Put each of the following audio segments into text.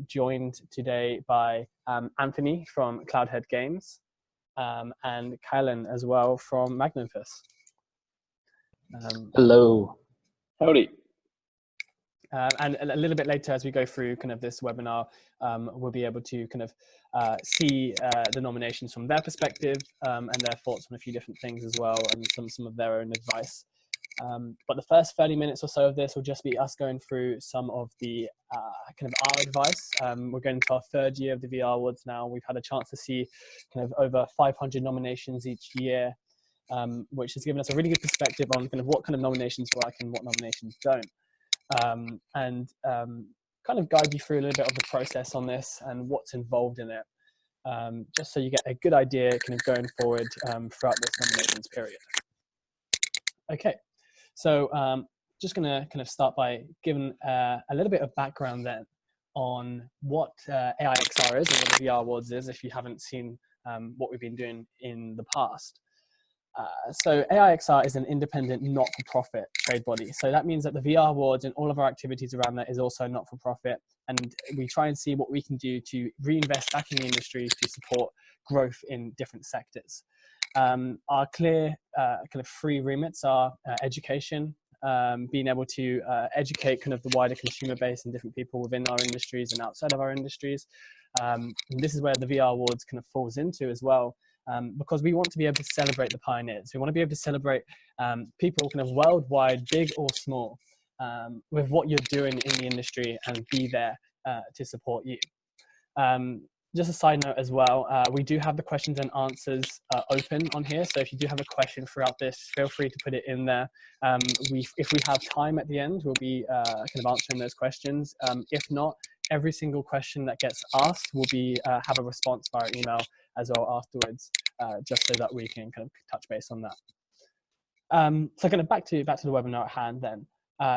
joined today by Anthony from Cloudhead Games and Kylan as well from Magnopus. Hello. Howdy. And a little bit later, as we go through kind of this webinar, we'll be able to kind of see the nominations from their perspective and their thoughts on a few different things as well, and some of their own advice. But the first 30 minutes or so of this will just be us going through some of the kind of our advice. We're going into our third year of the VR Awards now. We've had a chance to see kind of over 500 nominations each year, which has given us a really good perspective on kind of what kind of nominations work and what nominations don't. And kind of guide you through a little bit of the process on this and what's involved in it, just so you get a good idea kind of going forward throughout this nominations period. Okay, so just going to kind of start by giving a little bit of background then on what AIXR is and what the VR Awards is, if you haven't seen what we've been doing in the past. So AIXR is an independent, not-for-profit trade body. So that means that the VR Awards and all of our activities around that is also not-for-profit. And we try and see what we can do to reinvest back in the industry to support growth in different sectors. Our clear kind of three remits are education, being able to educate kind of the wider consumer base and different people within our industries and outside of our industries. And this is where the VR Awards kind of falls into as well. Because we want to be able to celebrate the pioneers. We want to be able to celebrate people kind of worldwide, big or small, with what you're doing in the industry and be there to support you. Just a side note as well, we do have the questions and answers open on here. So if you do have a question throughout this, feel free to put it in there. If we have time at the end, we'll be kind of answering those questions. If not, every single question that gets asked will be have a response via email as well afterwards, just so that we can kind of touch base on that. So kind of back to the webinar at hand then.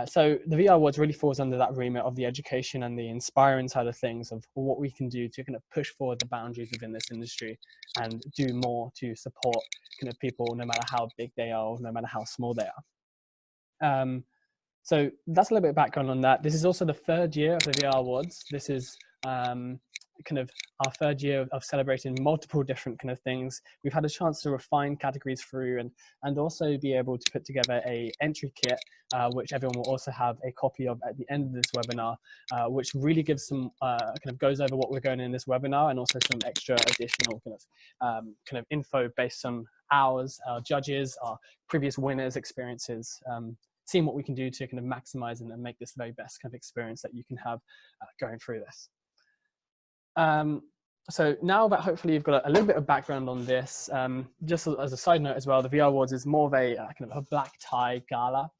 So the VR Awards really falls under that remit of the education and the inspiring side of things of what we can do to kind of push forward the boundaries within this industry and do more to support kind of people no matter how big they are, or no matter how small they are. So that's a little bit of background on that. This is also the third year of the VR Awards. This is kind of our third year of celebrating multiple different kind of things. We've had a chance to refine categories through and also be able to put together a entry kit, which everyone will also have a copy of at the end of this webinar, which really gives some kind of goes over what we're going in this webinar and also some extra additional kind of info based on ours, our judges, our previous winners' experiences, seeing what we can do to kind of maximize and make this the very best kind of experience that you can have going through this. So now that hopefully you've got a little bit of background on this, just as a side note as well, the VR Awards is more of a kind of a black tie gala.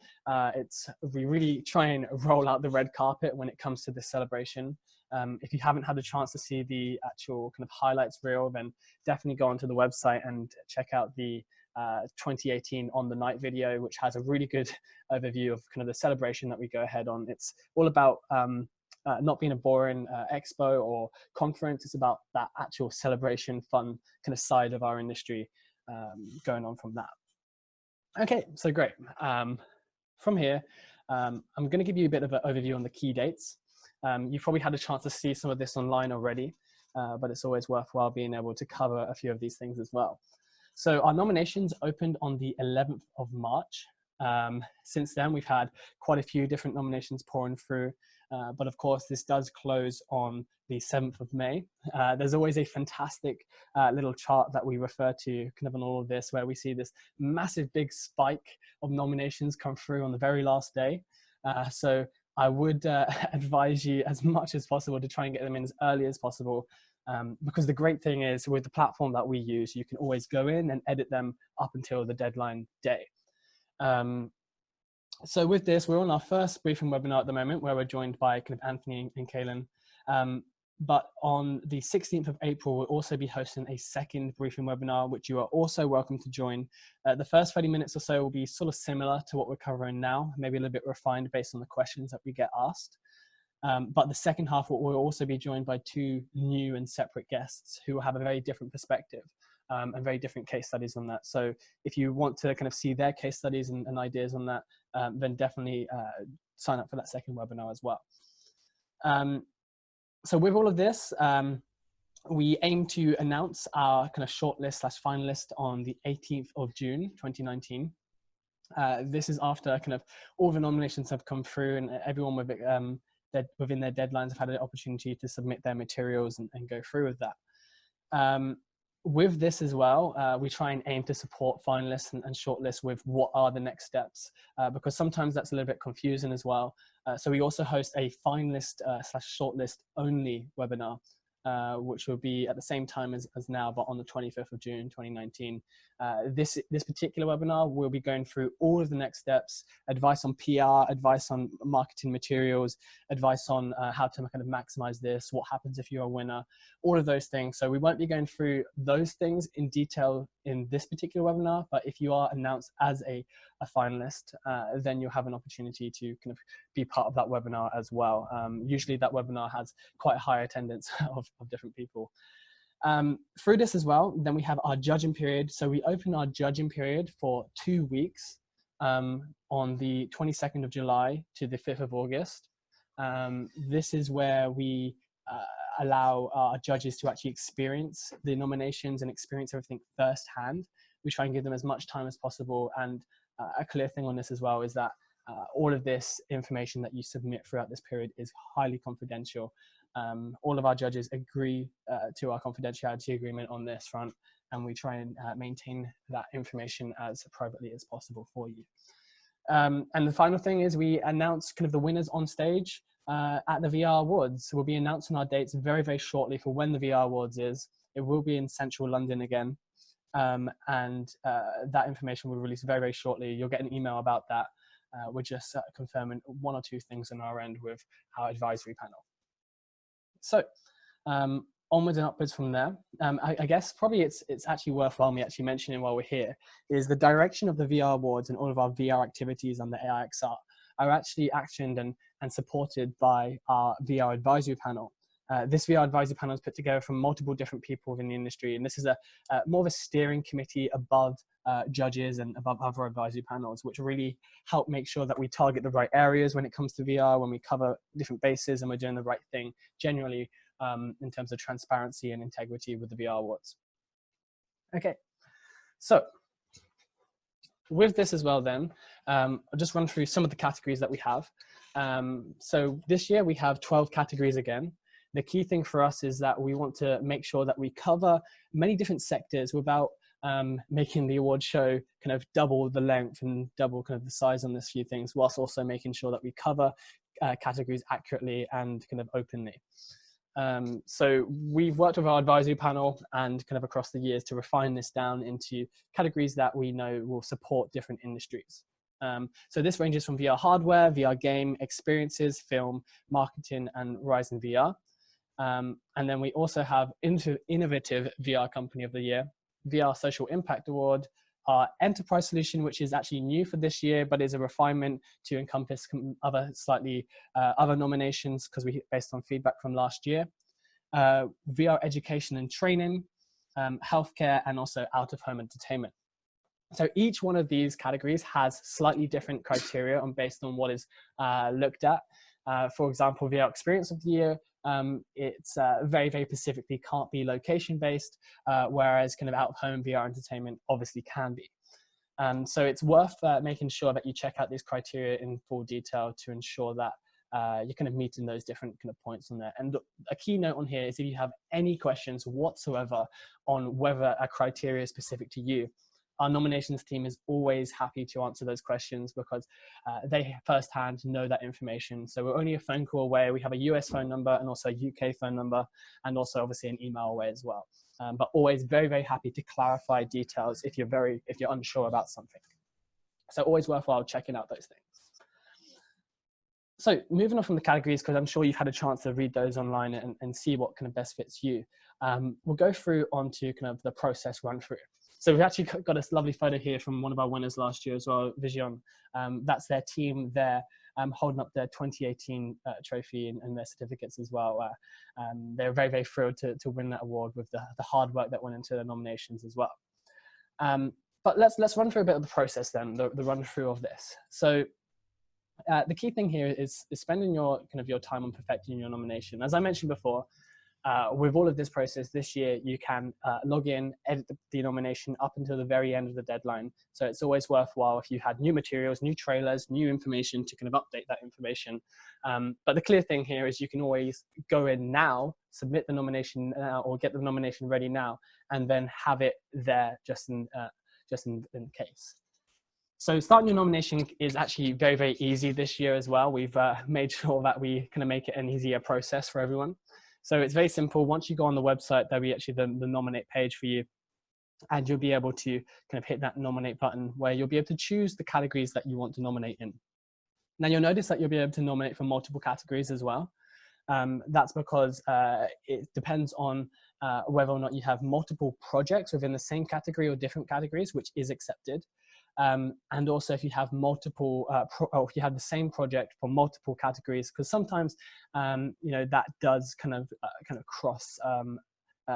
We really try and roll out the red carpet when it comes to this celebration. If you haven't had a chance to see the actual kind of highlights reel, then definitely go onto the website and check out the 2018 On the Night video, which has a really good overview of kind of the celebration that we go ahead on. It's all about not being a boring expo or conference. It's about that actual celebration, fun kind of side of our industry going on from that. Okay, so great. From here, I'm going to give you a bit of an overview on the key dates. You've probably had a chance to see some of this online already, but it's always worthwhile being able to cover a few of these things as well. So our nominations opened on the 11th of March. Since then, we've had quite a few different nominations pouring through. But of course, this does close on the 7th of May. There's always a fantastic little chart that we refer to kind of on all of this, where we see this massive big spike of nominations come through on the very last day. So I would advise you as much as possible to try and get them in as early as possible. Because the great thing is with the platform that we use, you can always go in and edit them up until the deadline day. So with this, we're on our first briefing webinar at the moment, where we're joined by kind of Anthony and Kaylin. But on the 16th of April, we'll also be hosting a second briefing webinar, which you are also welcome to join. The first 30 minutes or so will be sort of similar to what we're covering now, maybe a little bit refined based on the questions that we get asked. But the second half will also be joined by two new and separate guests who will have a very different perspective. And very different case studies on that. So if you want to kind of see their case studies and ideas on that, then definitely sign up for that second webinar as well. So with all of this, we aim to announce our kind of shortlist / finalist on the 18th of June, 2019. This is after kind of all the nominations have come through and everyone within their deadlines have had an opportunity to submit their materials and go through with that. With this as well, we try and aim to support finalists and shortlists with what are the next steps, because sometimes that's a little bit confusing as well. So we also host a finalist / shortlist only webinar, which will be at the same time as now, but on the 25th of June, 2019. This particular webinar, we'll be going through all of the next steps, advice on PR, advice on marketing materials, advice on how to kind of maximize this, what happens if you're a winner, all of those things. So we won't be going through those things in detail in this particular webinar, but if you are announced as a finalist, then you'll have an opportunity to kind of be part of that webinar as well. Usually that webinar has quite a high attendance of different people. Through this as well, then we have our judging period. So we open our judging period for 2 weeks on the 22nd of July to the 5th of August. This is where we allow our judges to actually experience the nominations and experience everything firsthand. We try and give them as much time as possible. And a clear thing on this as well is that all of this information that you submit throughout this period is highly confidential. All of our judges agree to our confidentiality agreement on this front, and we try and maintain that information as privately as possible for you. And the final thing is we announce kind of the winners on stage at the VR Awards. We'll be announcing our dates very, very shortly for when the VR Awards is. It will be in central London again. And that information will release very, very shortly. You'll get an email about that. We're just confirming 1 or 2 things on our end with our advisory panel. So onwards and upwards from there. I guess probably it's actually worthwhile me actually mentioning while we're here is the direction of the VR Awards and all of our VR activities on the AIXR are actually actioned and supported by our VR advisory panel. This VR advisory panel is put together from multiple different people within the industry, and this is more of a steering committee above judges and above other advisory panels, which really help make sure that we target the right areas when it comes to VR, when we cover different bases and we're doing the right thing generally in terms of transparency and integrity with the VR Awards. Okay, so with this as well then, I'll just run through some of the categories that we have. So this year we have 12 categories again. The key thing for us is that we want to make sure that we cover many different sectors without making the award show kind of double the length and double kind of the size on this few things, whilst also making sure that we cover categories accurately and kind of openly. So we've worked with our advisory panel and kind of across the years to refine this down into categories that we know will support different industries. So this ranges from VR hardware, VR game, experiences, film, marketing, and Horizon VR. And then we also have Innovative VR Company of the Year, VR Social Impact Award, our Enterprise Solution, which is actually new for this year, but is a refinement to encompass other other nominations because based on feedback from last year. VR Education and Training, Healthcare, and also Out-of-Home Entertainment. So each one of these categories has slightly different criteria based on what is looked at. For example, VR Experience of the Year, it's very, very specifically can't be location-based, whereas kind of out-of-home VR entertainment obviously can be. So it's worth making sure that you check out these criteria in full detail to ensure that you're kind of meeting those different kind of points on there. And a key note on here is if you have any questions whatsoever on whether a criteria is specific to you, our nominations team is always happy to answer those questions because they firsthand know that information. So we're only a phone call away. We have a US phone number and also a UK phone number, and also obviously an email away as well. But always very, very happy to clarify details if you're unsure about something. So always worthwhile checking out those things. So moving on from the categories, because I'm sure you've had a chance to read those online and see what kind of best fits you. We'll go through onto kind of the process run through. So we've actually got this lovely photo here from one of our winners last year as well, Vision. That's their team there holding up their 2018 trophy and their certificates as well. They're very, very thrilled to win that award with the hard work that went into the nominations as well. But let's run through a bit of the process then, the run through of this. So The key thing here is spending your time on perfecting your nomination. As I mentioned before, with all of this process this year, you can log in, edit the nomination up until the very end of the deadline. So it's always worthwhile if you had new materials, new trailers, new information to kind of update that information. But the clear thing here is you can always go in now, submit the nomination now, or get the nomination ready now, and then have it there just in case. So starting your nomination is actually very, very easy this year as well. We've made sure that we kind of make it an easier process for everyone. So it's very simple. Once you go on the website, there'll be actually the nominate page for you, and you'll be able to kind of hit that nominate button where you'll be able to choose the categories that you want to nominate in. Now you'll notice that you'll be able to nominate for multiple categories as well. That's because it depends on whether or not you have multiple projects within the same category or different categories, which is accepted. And also if you have multiple, or if you have the same project for multiple categories, because sometimes, that does kind of cross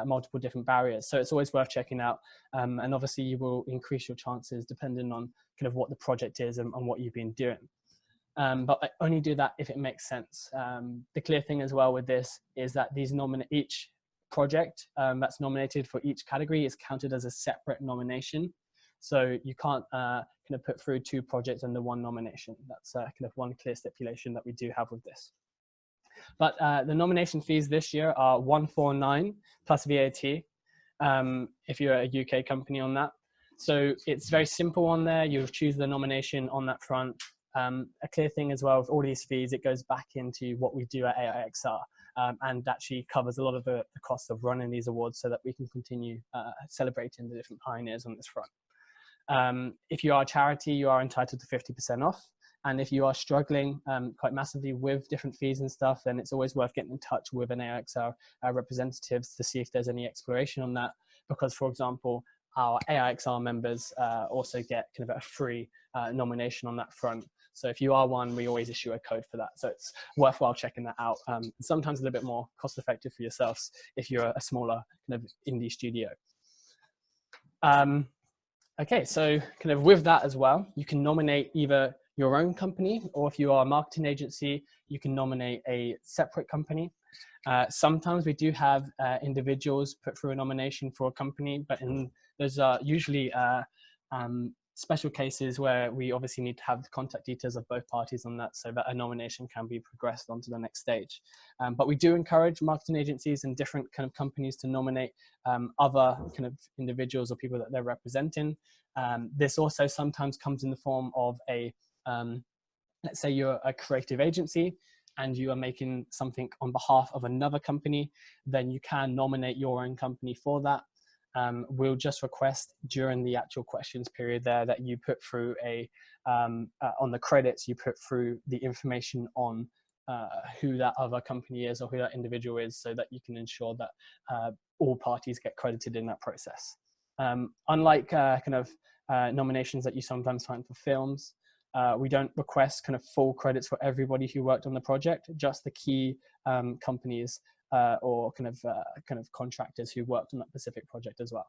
multiple different barriers. So it's always worth checking out. And obviously you will increase your chances depending on kind of what the project is and what you've been doing. But I only do that if it makes sense. The clear thing as well with this is that each project that's nominated for each category is counted as a separate nomination. So you can't kind of put through two projects under one nomination. That's kind of one clear stipulation that we do have with this. But the nomination fees this year are $149 plus VAT if you're a UK company on that. So it's very simple on there. You choose the nomination on that front. A clear thing as well with all these fees, it goes back into what we do at AIXR and actually covers a lot of the costs of running these awards so that we can continue celebrating the different pioneers on this front. If you are a charity, you are entitled to 50% off. And if you are struggling quite massively with different fees and stuff, then it's always worth getting in touch with an AIXR representatives to see if there's any exploration on that. Because, for example, our AIXR members also get kind of a free nomination on that front. So if you are one, we always issue a code for that. So it's worthwhile checking that out. Sometimes a little bit more cost effective for yourselves if you're a smaller kind of indie studio. Okay, so kind of with that as well, you can nominate either your own company, or if you are a marketing agency, you can nominate a separate company. Sometimes we do have individuals put through a nomination for a company, but those are usually special cases where we obviously need to have the contact details of both parties on that so that a nomination can be progressed onto the next stage. But we do encourage marketing agencies and different kind of companies to nominate other kind of individuals or people that they're representing. This also sometimes comes in the form of a, let's say you're a creative agency and you are making something on behalf of another company, then you can nominate your own company for that. We'll just request during the actual questions period there that you put through on the credits, you put through the information on who that other company is or who that individual is, so that you can ensure that all parties get credited in that process. Unlike kind of nominations that you sometimes find for films, we don't request kind of full credits for everybody who worked on the project, just the key companies or kind of contractors who worked on that specific project as well.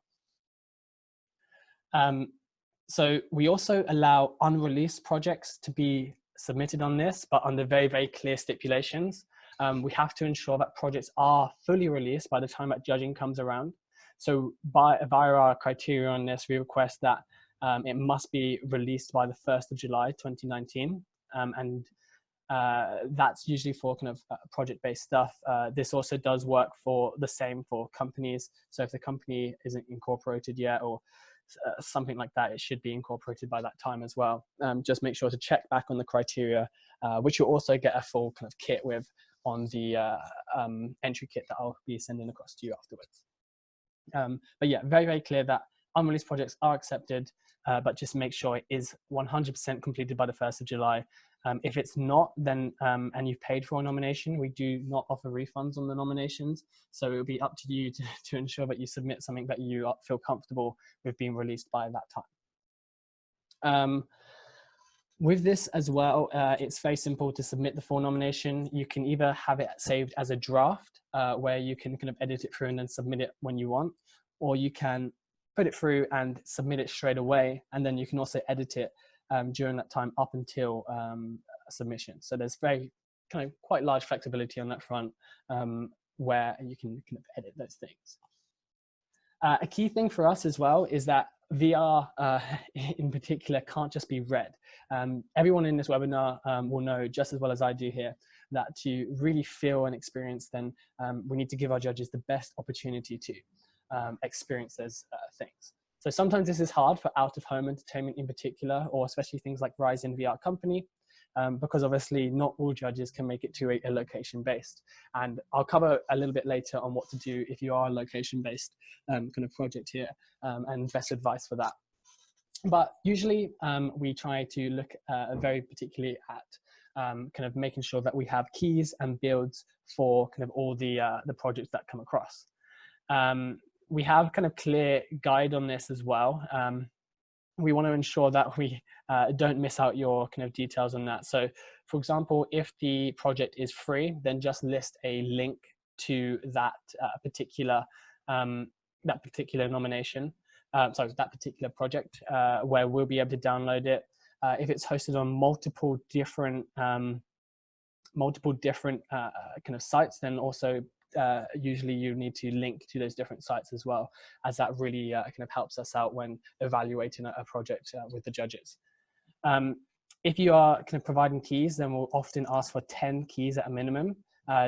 So we also allow unreleased projects to be submitted on this, but under very, very clear stipulations. We have to ensure that projects are fully released by the time that judging comes around. So via our criteria on this, we request that it must be released by the 1st of July, 2019. And that's usually for kind of project-based stuff. This also does work for the same for companies. So if the company isn't incorporated yet or something like that, it should be incorporated by that time as well. Just make sure to check back on the criteria, which you'll also get a full kind of kit with on the entry kit that I'll be sending across to you afterwards. But yeah, very, very clear that unreleased projects are accepted, but just make sure it is 100% completed by the 1st of July. If it's not, then and you've paid for a nomination, we do not offer refunds on the nominations. So it will be up to you to ensure that you submit something that you feel comfortable with being released by that time. With this as well, it's very simple to submit the full nomination. You can either have it saved as a draft, where you can kind of edit it through and then submit it when you want, or you can put it through and submit it straight away, and then you can also edit it during that time up until submission. So there's very kind of quite large flexibility on that front, where you can kind of edit those things. A key thing for us as well is that VR in particular can't just be read. Everyone in this webinar will know just as well as I do here that to really feel and experience, then we need to give our judges the best opportunity to experience those things. So sometimes this is hard for out-of-home entertainment in particular, or especially things like Rise in VR Company, because obviously not all judges can make it to a location-based. And I'll cover a little bit later on what to do if you are a location-based kind of project here, and best advice for that. But usually we try to look very particularly at kind of making sure that we have keys and builds for kind of all the projects that come across. We have kind of clear guide on this as well. We want to ensure that we don't miss out your kind of details on that. So for example, if the project is free, then just list a link to that particular nomination, sorry, that particular project, where we'll be able to download it. If it's hosted on multiple different kind of sites, then also usually you need to link to those different sites as well, as that really kind of helps us out when evaluating a project with the judges. If you are kind of providing keys, then we'll often ask for 10 keys at a minimum.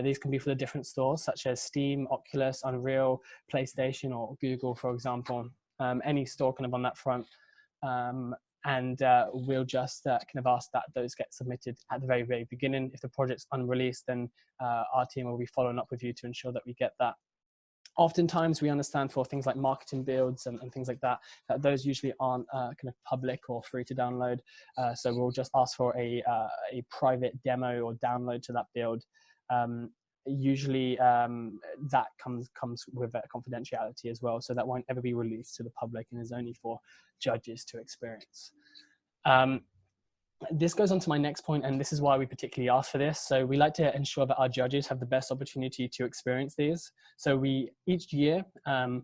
These can be for the different stores such as Steam, Oculus, Unreal, PlayStation, or Google, for example, any store kind of on that front. And we'll just kind of ask that those get submitted at the very, very beginning. If the project's unreleased, then our team will be following up with you to ensure that we get that. Oftentimes we understand for things like marketing builds and things like that, that those usually aren't kind of public or free to download. So we'll just ask for a private demo or download to that build. Usually that comes with confidentiality as well, so that won't ever be released to the public and is only for judges to experience. This goes on to my next point, and this is why we particularly ask for this. So we like to ensure that our judges have the best opportunity to experience these. So we, each year, for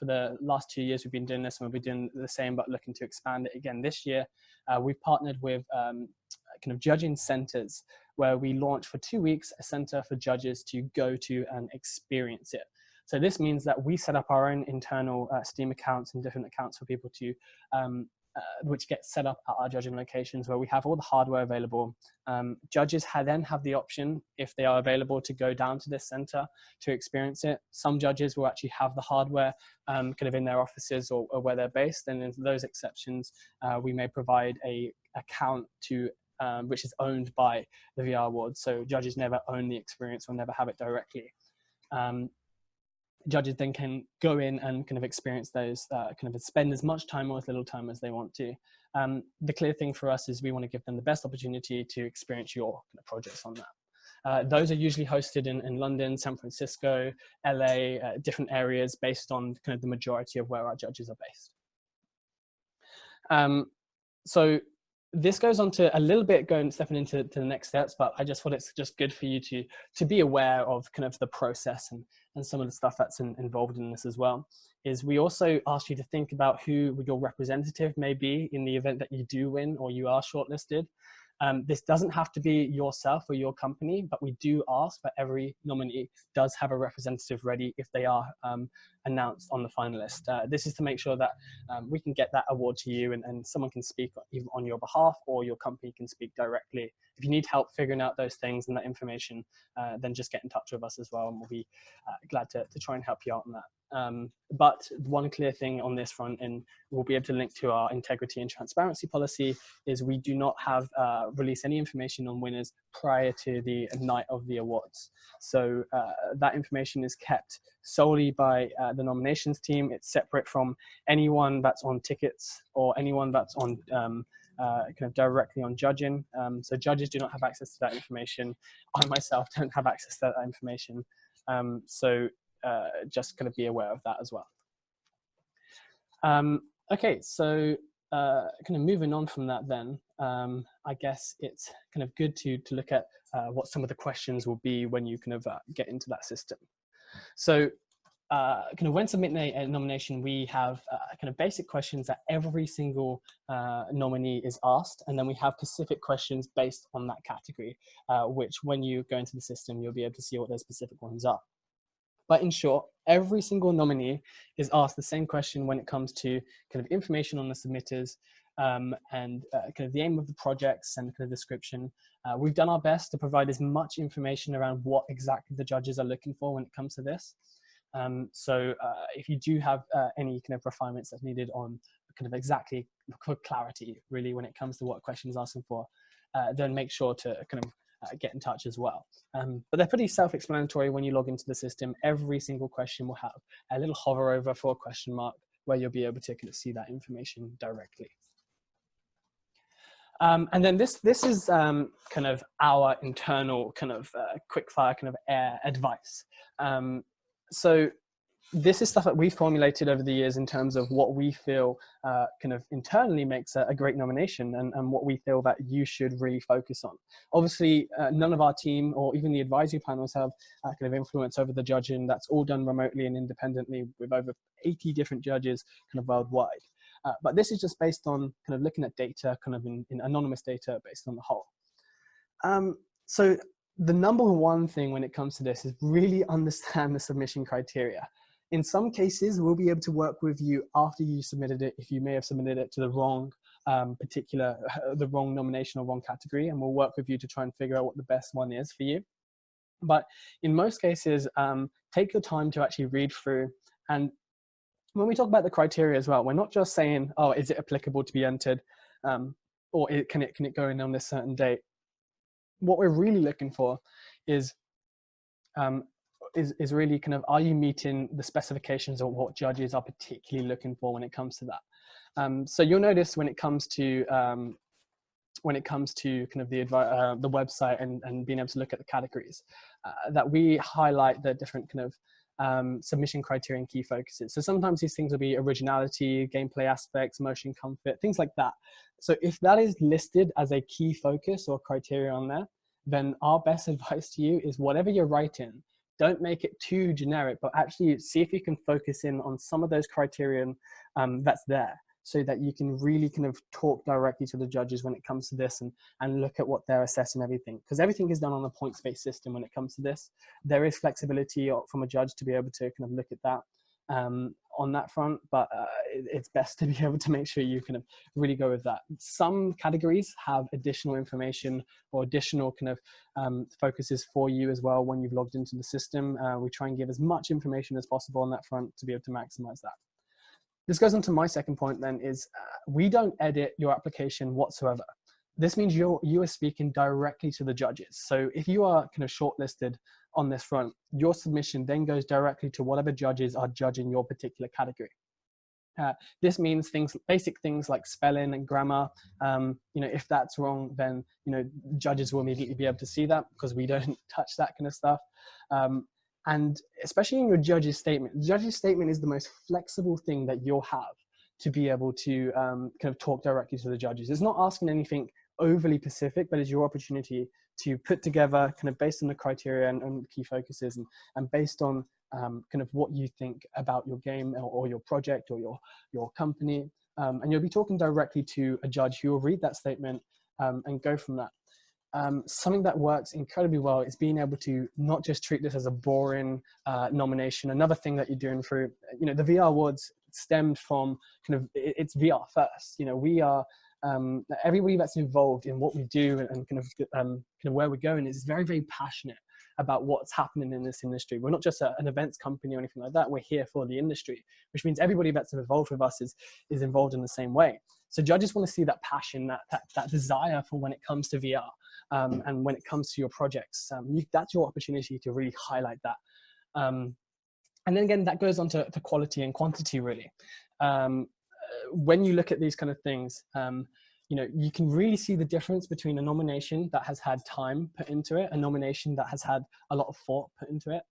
the last 2 years, we've been doing this, and we'll be doing the same, but looking to expand it again this year. We've partnered with kind of judging centers, where we launch for 2 weeks a center for judges to go to and experience it. So this means that we set up our own internal Steam accounts and different accounts for people to which get set up at our judging locations, where we have all the hardware available. Judges then have the option, if they are available, to go down to this center to experience it. Some judges will actually have the hardware kind of in their offices or where they're based, and in those exceptions, we may provide a account to which is owned by the VR Awards. So judges never own the experience or never have it directly. Judges then can go in and kind of experience those, kind of spend as much time or as little time as they want to. The clear thing for us is we want to give them the best opportunity to experience your kind of projects on that. Those are usually hosted in London, San Francisco, LA, different areas based on kind of the majority of where our judges are based. So this goes on to a little bit stepping into the next steps, but I just thought it's just good for you to be aware of kind of the process and some of the stuff that's involved in this as well. Is we also ask you to think about who your representative may be in the event that you do win or you are shortlisted. This doesn't have to be yourself or your company, but we do ask that every nominee does have a representative ready if they are announced on the finalist. This is to make sure that we can get that award to you, and someone can speak either on your behalf or your company can speak directly. If you need help figuring out those things and that information, then just get in touch with us as well, and we'll be glad to try and help you out on that. But one clear thing on this front, and we'll be able to link to our integrity and transparency policy, is we do not have release any information on winners prior to the night of the awards. So that information is kept solely by the nominations team. It's separate from anyone that's on tickets or anyone that's on kind of directly on judging. So judges do not have access to that information. I myself don't have access to that information. So just kind of be aware of that as well. Okay, so kind of moving on from that then, I guess it's kind of good to look at what some of the questions will be when you kind of get into that system. So kind of when submitting a nomination, we have kind of basic questions that every single nominee is asked, and then we have specific questions based on that category, which when you go into the system, you'll be able to see what those specific ones are. But in short, every single nominee is asked the same question when it comes to kind of information on the submitters, and kind of the aim of the projects and kind of description. We've done our best to provide as much information around what exactly the judges are looking for when it comes to this. So if you do have any kind of refinements that's needed on kind of exactly clarity, really, when it comes to what question is asking for, then make sure to kind of get in touch as well. But they're pretty self-explanatory when you log into the system. Every single question will have a little hover over for a question mark where you'll be able to kind of see that information directly. And then this is kind of our internal kind of quickfire kind of advice. So this is stuff that we formulated over the years in terms of what we feel kind of internally makes a great nomination, and what we feel that you should really focus on. Obviously, none of our team or even the advisory panels have kind of influence over the judging. That's all done remotely and independently with over 80 different judges kind of worldwide. But this is just based on kind of looking at data, kind of in anonymous data based on the whole. So the number one thing when it comes to this is really understand the submission criteria. In some cases, we'll be able to work with you after you submitted it if you may have submitted it to the wrong the wrong nomination or wrong category, and we'll work with you to try and figure out what the best one is for you. But in most cases, take your time to actually read through. And when we talk about the criteria as well, we're not just saying, oh, is it applicable to be entered, or can it go in on this certain date? What we're really looking for is really kind of, are you meeting the specifications of what judges are particularly looking for when it comes to that? So you'll notice when it comes to kind of the website and being able to look at the categories, that we highlight the different kind of submission criteria and key focuses. So sometimes these things will be originality, gameplay aspects, motion comfort, things like that. So if that is listed as a key focus or criteria on there, then our best advice to you is whatever you're writing, don't make it too generic, but actually see if you can focus in on some of those criteria that's there, so that you can really kind of talk directly to the judges when it comes to this, and look at what they're assessing everything. Because everything is done on a points-based system when it comes to this. There is flexibility from a judge to be able to kind of look at that on that front, but it's best to be able to make sure you kind of really go with that. Some categories have additional information or additional kind of focuses for you as well when you've logged into the system. We try and give as much information as possible on that front to be able to maximize that. This goes on to my second point then, is we don't edit your application whatsoever. This means you are speaking directly to the judges. So if you are kind of shortlisted on this front, your submission then goes directly to whatever judges are judging your particular category. This means basic things like spelling and grammar. If that's wrong, then judges will immediately be able to see that, because we don't touch that kind of stuff. And especially in your judge's statement, the judge's statement is the most flexible thing that you'll have to be able to kind of talk directly to the judges. It's not asking anything overly specific, but it's your opportunity to put together kind of based on the criteria and key focuses, and based on kind of what you think about your game or your project or your company. And you'll be talking directly to a judge who will read that statement and go from that. Something that works incredibly well is being able to not just treat this as a boring nomination. Another thing that you're doing through, the VR awards stemmed from kind of, it's VR first. We are, everybody that's involved in what we do and kind of where we're going is very, very passionate about what's happening in this industry. We're not just an events company or anything like that. We're here for the industry, which means everybody that's involved with us is involved in the same way. So judges want to see that passion, that desire for when it comes to VR. And when it comes to your projects, that's your opportunity to really highlight that. And then again, that goes on to quality and quantity, really. When you look at these kind of things, you can really see the difference between a nomination that has had time put into it, a nomination that has had a lot of thought put into it,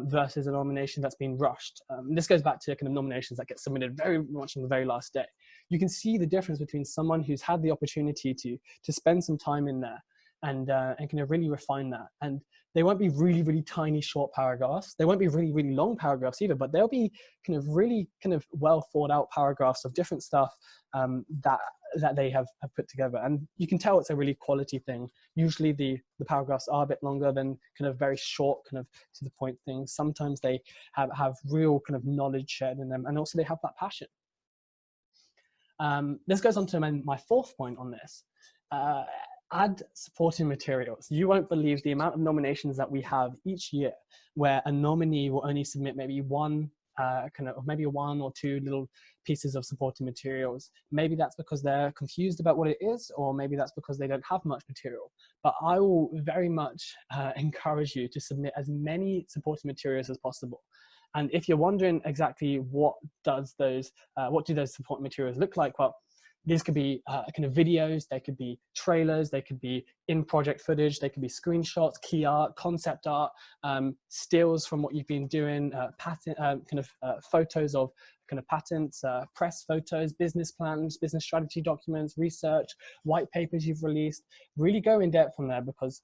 versus a nomination that's been rushed. This goes back to kind of nominations that get submitted very much on the very last day. You can see the difference between someone who's had the opportunity to spend some time in there and kind of really refine that. And They won't be really, really tiny short paragraphs. They won't be really, really long paragraphs either, but they'll be kind of really kind of well thought out paragraphs of different stuff that they have put together. And you can tell it's a really quality thing. Usually the paragraphs are a bit longer than kind of very short, kind of to the point things. Sometimes they have real kind of knowledge shared in them, and also they have that passion. This goes on to my fourth point on this. Add supporting materials. You won't believe the amount of nominations that we have each year where a nominee will only submit maybe one or two little pieces of supporting materials. Maybe that's because they're confused about what it is, or maybe that's because they don't have much material. But I will very much encourage you to submit as many supporting materials as possible. And if you're wondering exactly what do those supporting materials look like, well, these could be kind of videos, they could be trailers, they could be in-project footage, they could be screenshots, key art, concept art, stills from what you've been doing, photos of kind of patents, press photos, business plans, business strategy documents, research, white papers you've released. Really go in depth on there, because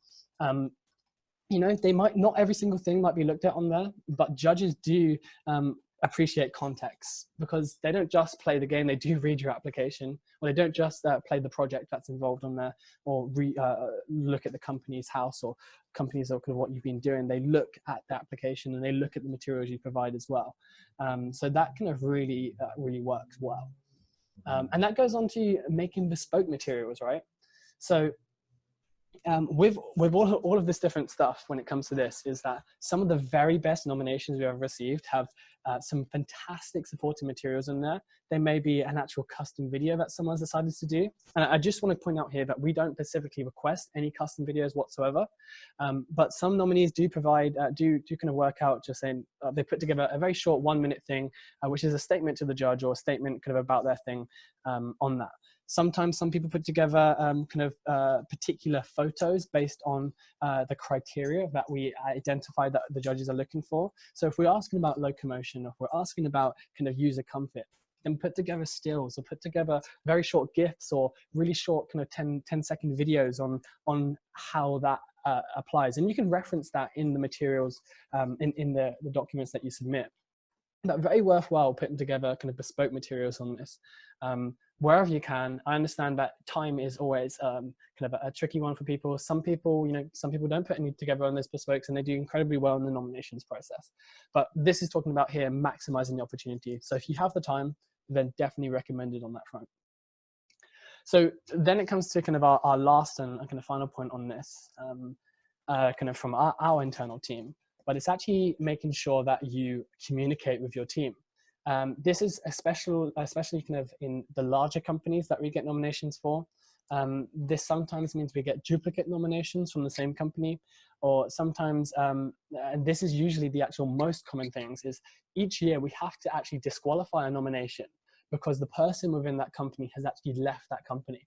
you know, not every single thing might be looked at on there, but judges do appreciate context, because they don't just play the game, they do read your application, or they don't just play the project that's involved on there, or look at the company's house or companies or kind of what you've been doing. They look at the application and they look at the materials you provide as well. So that kind of really works well. And that goes on to making bespoke materials, right? So with all of this different stuff, when it comes to this, is that some of the very best nominations we've ever received have some fantastic supporting materials in there. There may be an actual custom video that someone's decided to do. And I just want to point out here that we don't specifically request any custom videos whatsoever. But some nominees do provide, do kind of work out just saying, they put together a very short 1-minute thing, which is a statement to the judge or a statement kind of about their thing on that. Sometimes some people put together particular photos based on the criteria that we identify that the judges are looking for. So if we're asking about locomotion, or if we're asking about kind of user comfort, then put together stills, or put together very short GIFs, or really short kind of 10-second videos on how that applies. And you can reference that in the materials, in the documents that you submit. But very worthwhile putting together kind of bespoke materials on this. Wherever you can. I understand that time is always kind of a tricky one for people. Some people, some people don't put any together on those bespokes, and they do incredibly well in the nominations process. But this is talking about here maximizing the opportunity. So if you have the time, then definitely recommended on that front. So then it comes to kind of our last and kind of final point on this, kind of from our internal team. But it's actually making sure that you communicate with your team. This is especially kind of in the larger companies that we get nominations for. This sometimes means we get duplicate nominations from the same company, or sometimes, and this is usually the actual most common things, is each year we have to actually disqualify a nomination because the person within that company has actually left that company.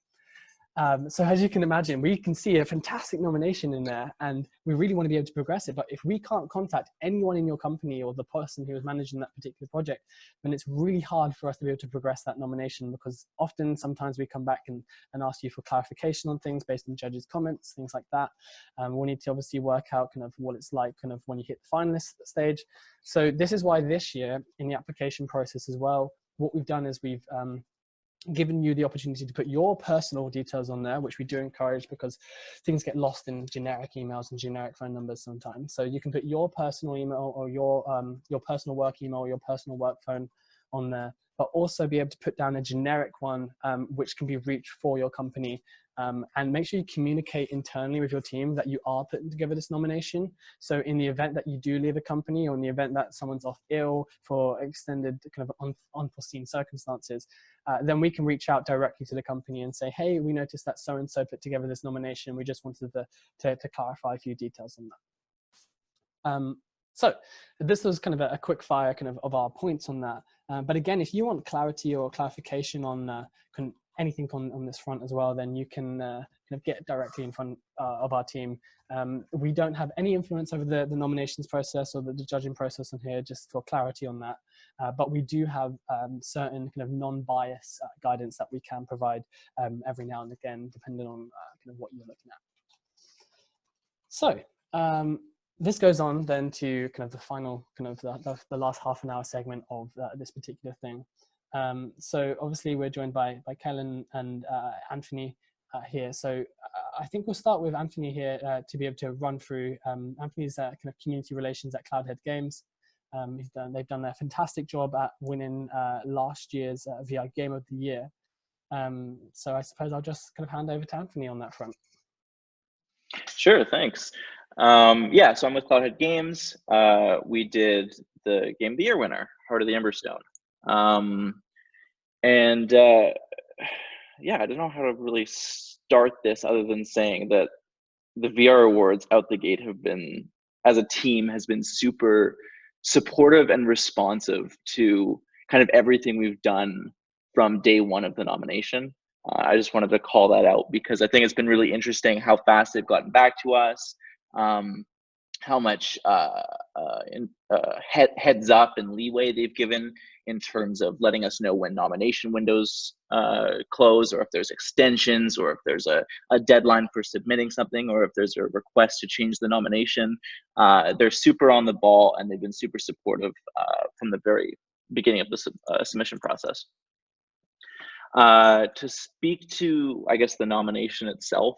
So as you can imagine, we can see a fantastic nomination in there, and we really want to be able to progress it. But if we can't contact anyone in your company or the person who is managing that particular project, then it's really hard for us to be able to progress that nomination, because sometimes we come back and ask you for clarification on things based on judges' comments, things like that. We need to obviously work out kind of what it's like kind of when you hit the finalist stage. So this is why this year in the application process as well, what we've done is we've given you the opportunity to put your personal details on there, which we do encourage, because things get lost in generic emails and generic phone numbers sometimes. So you can put your personal email or your personal work email or your personal work phone on there, but also be able to put down a generic one which can be reached for your company. And make sure you communicate internally with your team that you are putting together this nomination. So in the event that you do leave a company, or in the event that someone's off ill for extended kind of unforeseen circumstances, then we can reach out directly to the company and say, hey, we noticed that so-and-so put together this nomination. We just wanted to clarify a few details on that. So this was kind of a quick fire kind of our points on that. But again, if you want clarity or clarification on anything on this front as well, then you can kind of get directly in front of our team. We don't have any influence over the nominations process or the judging process on here, just for clarity on that. But we do have certain kind of non-bias guidance that we can provide every now and again, depending on kind of what you're looking at. So This goes on then to kind of the final, kind of the last half an hour segment of this particular thing. So obviously we're joined by Kellen and Anthony here. So I think we'll start with Anthony here to be able to run through. Anthony's kind of community relations at Cloudhead Games. They've done a fantastic job at winning last year's VR Game of the Year. So I suppose I'll just kind of hand over to Anthony on that front. Sure, thanks. Yeah, so I'm with Cloudhead Games. We did the Game of the Year winner, Heart of the Emberstone. Yeah, I don't know how to really start this other than saying that the VR awards out the gate have been, as a team, has been super supportive and responsive to kind of everything we've done from day one of the nomination. I just wanted to call that out because I think it's been really interesting how fast they've gotten back to us, how much heads up and leeway they've given in terms of letting us know when nomination windows close, or if there's extensions, or if there's a deadline for submitting something, or if there's a request to change the nomination. They're super on the ball, and they've been super supportive from the very beginning of the submission process. To speak to, I guess, the nomination itself,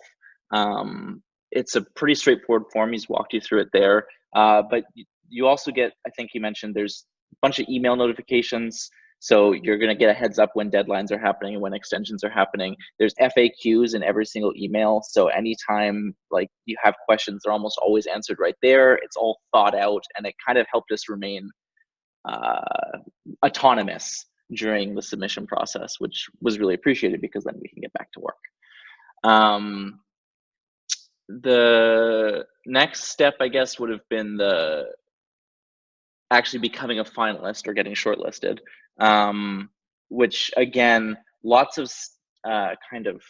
it's a pretty straightforward form. He's walked you through it there. But you also get, I think he mentioned, there's a bunch of email notifications. So you're going to get a heads up when deadlines are happening and when extensions are happening. There's FAQs in every single email. So anytime like you have questions, they're almost always answered right there. It's all thought out, and it kind of helped us remain autonomous during the submission process, which was really appreciated because then we can get back to work. The next step, I guess, would have been the actually becoming a finalist or getting shortlisted, which again, lots of kind of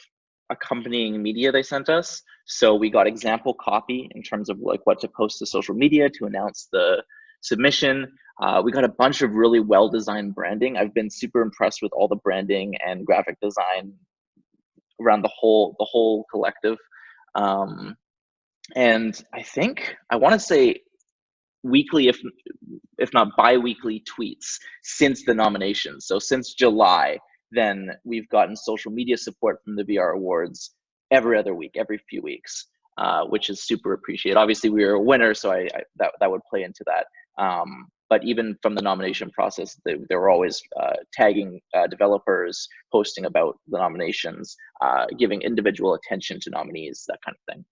accompanying media they sent us. So we got example copy in terms of like what to post to social media to announce the submission. We got a bunch of really well-designed branding. I've been super impressed with all the branding and graphic design around the whole collective. And I want to say weekly, if not bi-weekly tweets since the nomination. So since July, then we've gotten social media support from the VR Awards every other week, every few weeks, which is super appreciated. Obviously, we were a winner, so that would play into that. But even from the nomination process, they were always tagging developers, posting about the nominations, giving individual attention to nominees, that kind of thing.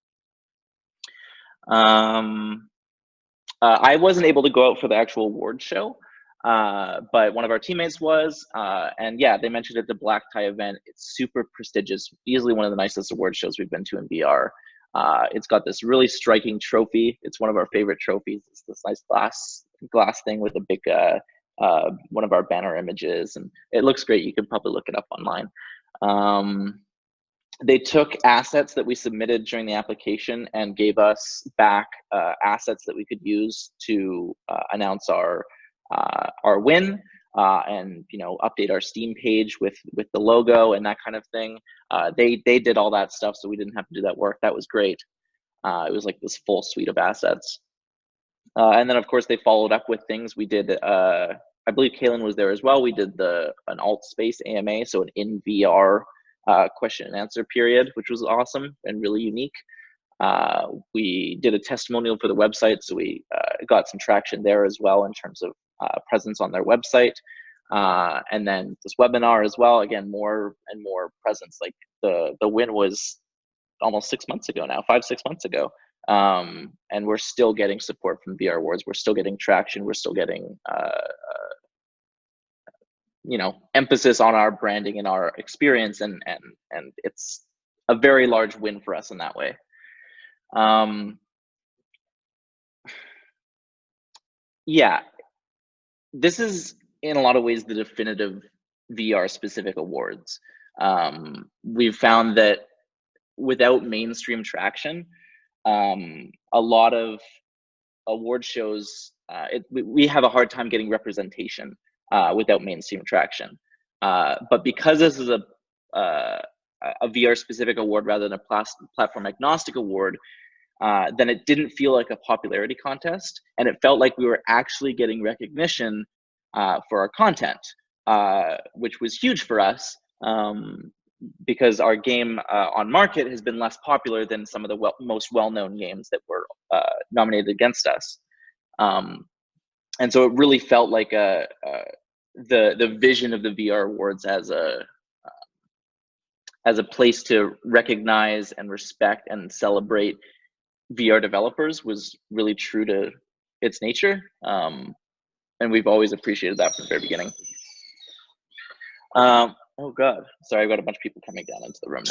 I wasn't able to go out for the actual award show, but one of our teammates was, and yeah, they mentioned at the Black Tie event. It's super prestigious, easily one of the nicest award shows we've been to in VR. It's got this really striking trophy. It's one of our favorite trophies. It's this nice glass thing with a big one of our banner images, and it looks great. You can probably look it up online. They took assets that we submitted during the application and gave us back assets that we could use to announce our win, and update our Steam page with the logo and that kind of thing. They did all that stuff, so we didn't have to do that work. That was great. It was like this full suite of assets. And then of course they followed up with things. We did, I believe Kaylin was there as well. We did an alt space AMA, so an in VR question and answer period, which was awesome and really unique. We did a testimonial for the website, so we got some traction there as well in terms of presence on their website. And then this webinar as well, again, more and more presence. Like the win was almost 6 months ago now, 5-6 months ago. And we're still getting support from VR Awards. We're still getting traction. We're still getting emphasis on our branding and our experience, and it's a very large win for us in that way. Yeah, this is in a lot of ways the definitive VR specific awards. We've found that without mainstream traction, a lot of award shows, we have a hard time getting representation without mainstream traction. But because this is a VR specific award rather than a platform agnostic award, then it didn't feel like a popularity contest, and it felt like we were actually getting recognition for our content, which was huge for us, because our game on market has been less popular than some of the most well-known games that were nominated against us. And so it really felt like the vision of the VR Awards as a place to recognize and respect and celebrate VR developers was really true to its nature. And we've always appreciated that from the very beginning. Oh God, sorry, I've got a bunch of people coming down into the room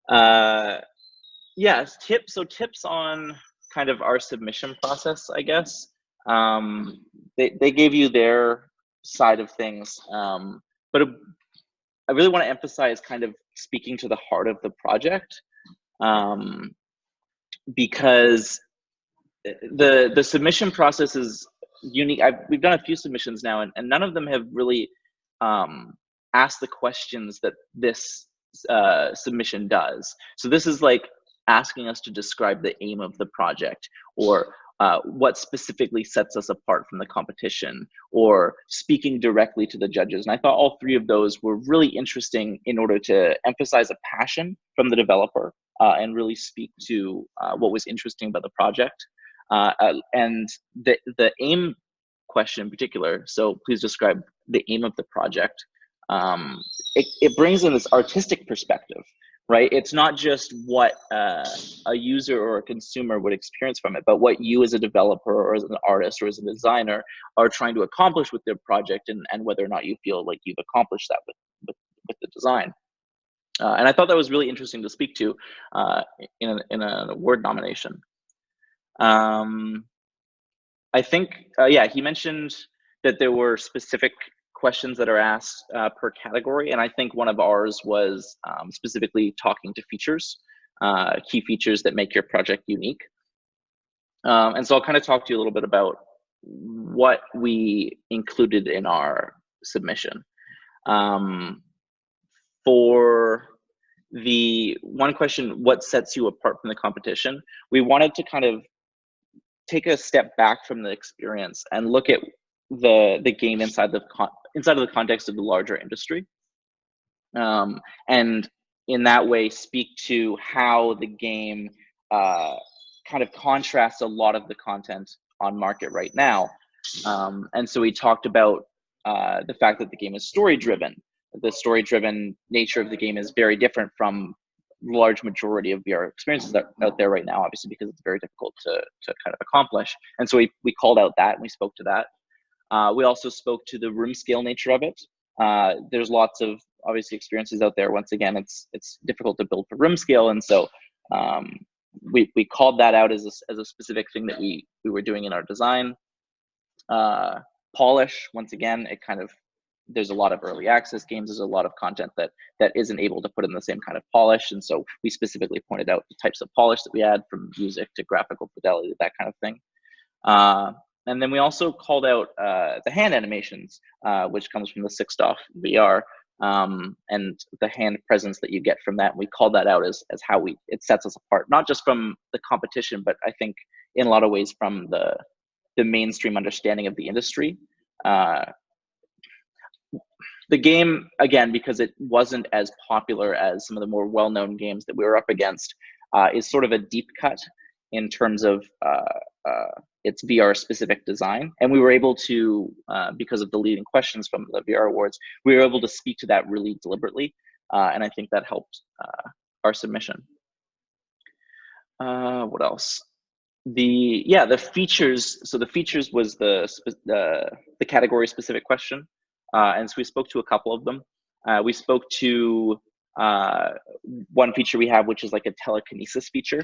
now. Yes, tips on kind of our submission process, I guess. They gave you their side of things, but I really want to emphasize kind of speaking to the heart of the project, because the submission process is unique. We've done a few submissions now, and none of them have really asked the questions that this submission does. So this is like asking us to describe the aim of the project, or what specifically sets us apart from the competition, or speaking directly to the judges. And I thought all three of those were really interesting in order to emphasize a passion from the developer and really speak to what was interesting about the project. And the aim question in particular, so please describe the aim of the project. It brings in this artistic perspective, right? It's not just what a user or a consumer would experience from it, but what you as a developer or as an artist or as a designer are trying to accomplish with their project, and whether or not you feel like you've accomplished that with the design. And I thought that was really interesting to speak to in an award nomination. I think, yeah, he mentioned that there were specific questions that are asked per category, and I think one of ours was specifically talking to features, key features that make your project unique. And so I'll kind of talk to you a little bit about what we included in our submission. For the one question, what sets you apart from the competition, we wanted to kind of take a step back from the experience and look at the game inside of the context of the larger industry, and in that way speak to how the game kind of contrasts a lot of the content on market right now. And so we talked about the fact that the game is story driven. The story driven nature of the game is very different from large majority of VR experiences that are out there right now, obviously, because it's very difficult to kind of accomplish. And so we called out that, and we spoke to that. We also spoke to the room scale nature of it. There's lots of obviously experiences out there. Once again, it's difficult to build for room scale, and so we called that out as a specific thing that we were doing in our design. Polish, once again, it kind of, there's a lot of early access games. There's a lot of content that isn't able to put in the same kind of polish, and so we specifically pointed out the types of polish that we add, from music to graphical fidelity, that kind of thing. And then we also called out the hand animations, which comes from the 6DoF VR, and the hand presence that you get from that. And we called that out as how it sets us apart, not just from the competition, but I think in a lot of ways from the mainstream understanding of the industry. The game, again, because it wasn't as popular as some of the more well-known games that we were up against, is sort of a deep cut in terms of its VR-specific design. And we were able to, because of the leading questions from the VR Awards, we were able to speak to that really deliberately. And I think that helped our submission. What else? The features. So the features was the category-specific question. And so we spoke to a couple of them. We spoke to one feature we have, which is like a telekinesis feature,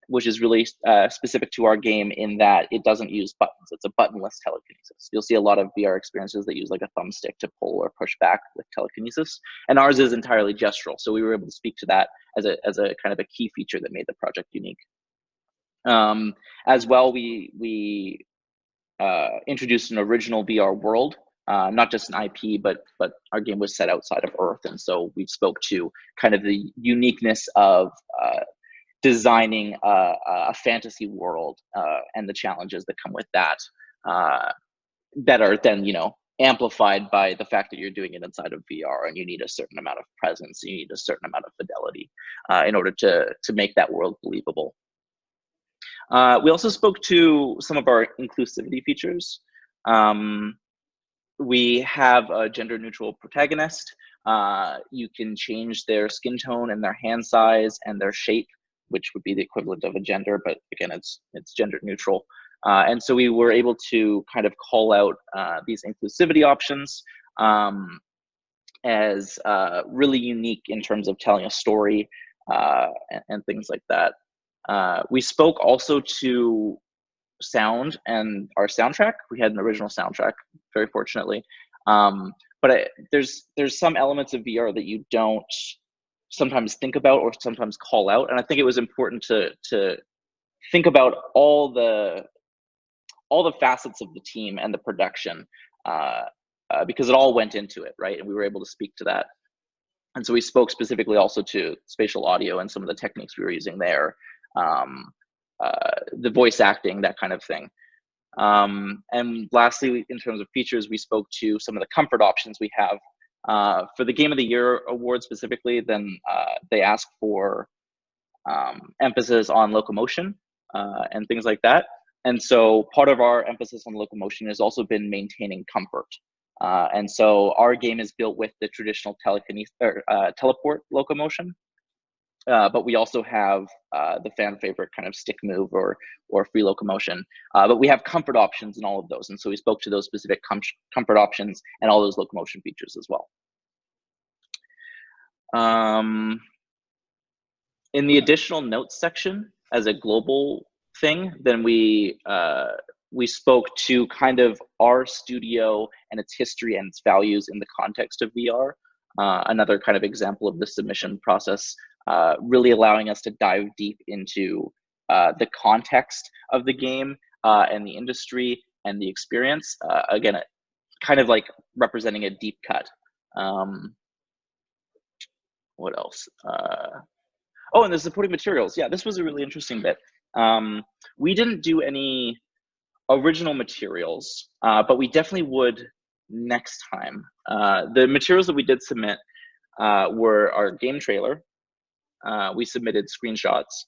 which is really specific to our game in that it doesn't use buttons. It's a buttonless telekinesis. You'll see a lot of VR experiences that use like a thumbstick to pull or push back with telekinesis, and ours is entirely gestural. So we were able to speak to that as a kind of a key feature that made the project unique. As well, we introduced an original VR world. Not just an IP, but our game was set outside of Earth, and so we spoke to kind of the uniqueness of designing a fantasy world and the challenges that come with that that are then, amplified by the fact that you're doing it inside of VR and you need a certain amount of presence, you need a certain amount of fidelity in order to make that world believable. We also spoke to some of our inclusivity features. We have a gender neutral protagonist. You can change their skin tone and their hand size and their shape, which would be the equivalent of a gender, but again, it's gender neutral. And so we were able to kind of call out these inclusivity options as really unique in terms of telling a story and things like that. We spoke also to sound and our soundtrack. We had an original soundtrack, very fortunately. But there's some elements of VR that you don't sometimes think about or sometimes call out. And I think it was important to think about all the facets of the team and the production because it all went into it, right? And we were able to speak to that. And so we spoke specifically also to spatial audio and some of the techniques we were using there, the voice acting, that kind of thing. And lastly, in terms of features, we spoke to some of the comfort options we have. For the Game of the Year award specifically, then they asked for emphasis on locomotion and things like that. And so part of our emphasis on locomotion has also been maintaining comfort. And so our game is built with the traditional teleport locomotion, but we also have the fan favorite kind of stick move or free locomotion. But we have comfort options in all of those. And so we spoke to those specific comfort options and all those locomotion features as well. In the additional notes section, as a global thing, then we spoke to kind of our studio and its history and its values in the context of VR. Another kind of example of the submission process, really allowing us to dive deep into the context of the game and the industry and the experience. Again, kind of like representing a deep cut. What else? Oh, and the supporting materials. Yeah, this was a really interesting bit. We didn't do any original materials, but we definitely would next time. The materials that we did submit were our game trailer. We submitted screenshots.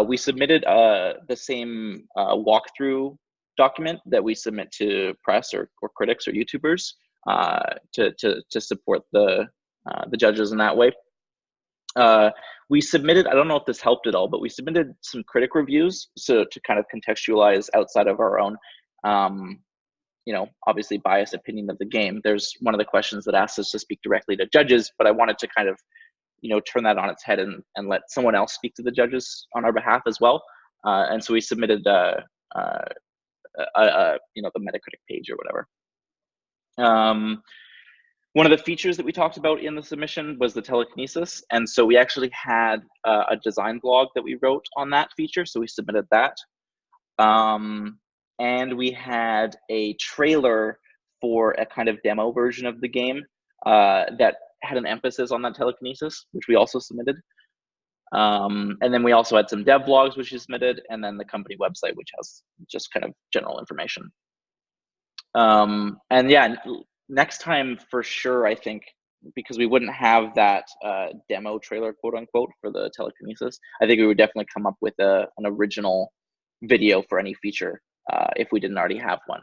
We submitted the same walkthrough document that we submit to press or critics or YouTubers to support the judges in that way. We submitted, I don't know if this helped at all, but we submitted some critic reviews so to kind of contextualize outside of our own, obviously biased opinion of the game. There's one of the questions that asks us to speak directly to judges, but I wanted to kind of, turn that on its head and let someone else speak to the judges on our behalf as well. And so we submitted, the Metacritic page or whatever. One of the features that we talked about in the submission was the telekinesis. And so we actually had a design blog that we wrote on that feature. So we submitted that. And we had a trailer for a kind of demo version of the game that had an emphasis on that telekinesis, which we also submitted. And then we also had some dev blogs, which we submitted, and then the company website, which has just kind of general information. And yeah, next time for sure, I think, because we wouldn't have that demo trailer, quote unquote, for the telekinesis, I think we would definitely come up with an original video for any feature if we didn't already have one.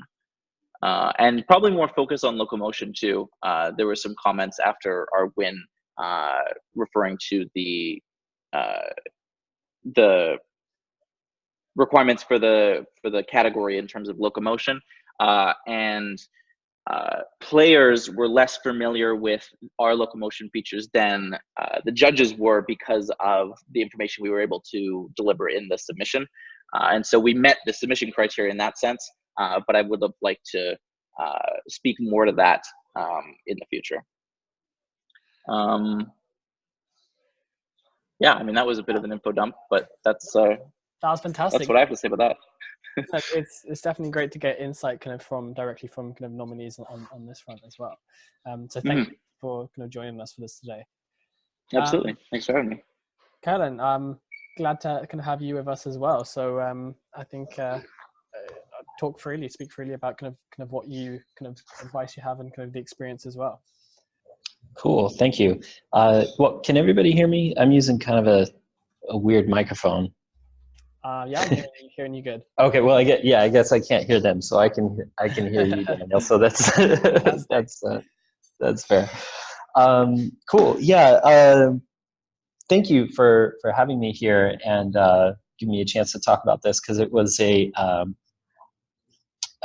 And probably more focus on locomotion too. There were some comments after our win referring to the requirements for the category in terms of locomotion, and players were less familiar with our locomotion features than the judges were because of the information we were able to deliver in the submission. And so we met the submission criteria in that sense, but I would have liked to speak more to that in the future. Yeah, I mean, that was a bit of an info dump, but that was fantastic. That's what I have to say about that. It's definitely great to get insight kind of directly from kind of nominees on this front as well. So thank you for kind of joining us for this today. Absolutely. Thanks for having me. Caroline, glad to kind of have you with us as well. So I think talk freely, speak freely about kind of what you kind of advice you have and kind of the experience as well. Cool, thank you. Well, can everybody hear me? I'm using kind of a weird microphone. Yeah, I'm hearing you good. Okay, well, I guess I can't hear them, so I can hear you, Daniel. So that's that's fair. Cool. Yeah. Thank you for having me here and giving me a chance to talk about this, because it was a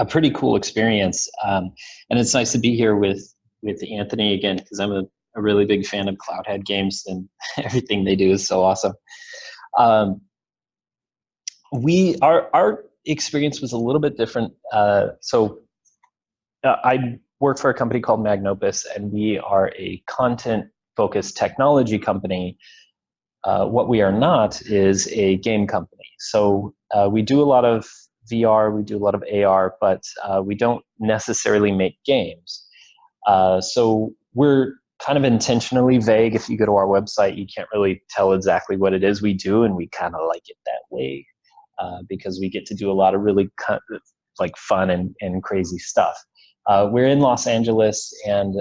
pretty cool experience, and it's nice to be here with Anthony again, because I'm a really big fan of Cloudhead Games, and everything they do is so awesome. Our experience was a little bit different. I work for a company called Magnopus, and we are a content-focused technology company. What we are not is a game company. So we do a lot of VR, we do a lot of AR, but we don't necessarily make games. So we're kind of intentionally vague. If you go to our website, you can't really tell exactly what it is we do, and we kind of like it that way because we get to do a lot of really kind of like fun and crazy stuff. We're in Los Angeles, and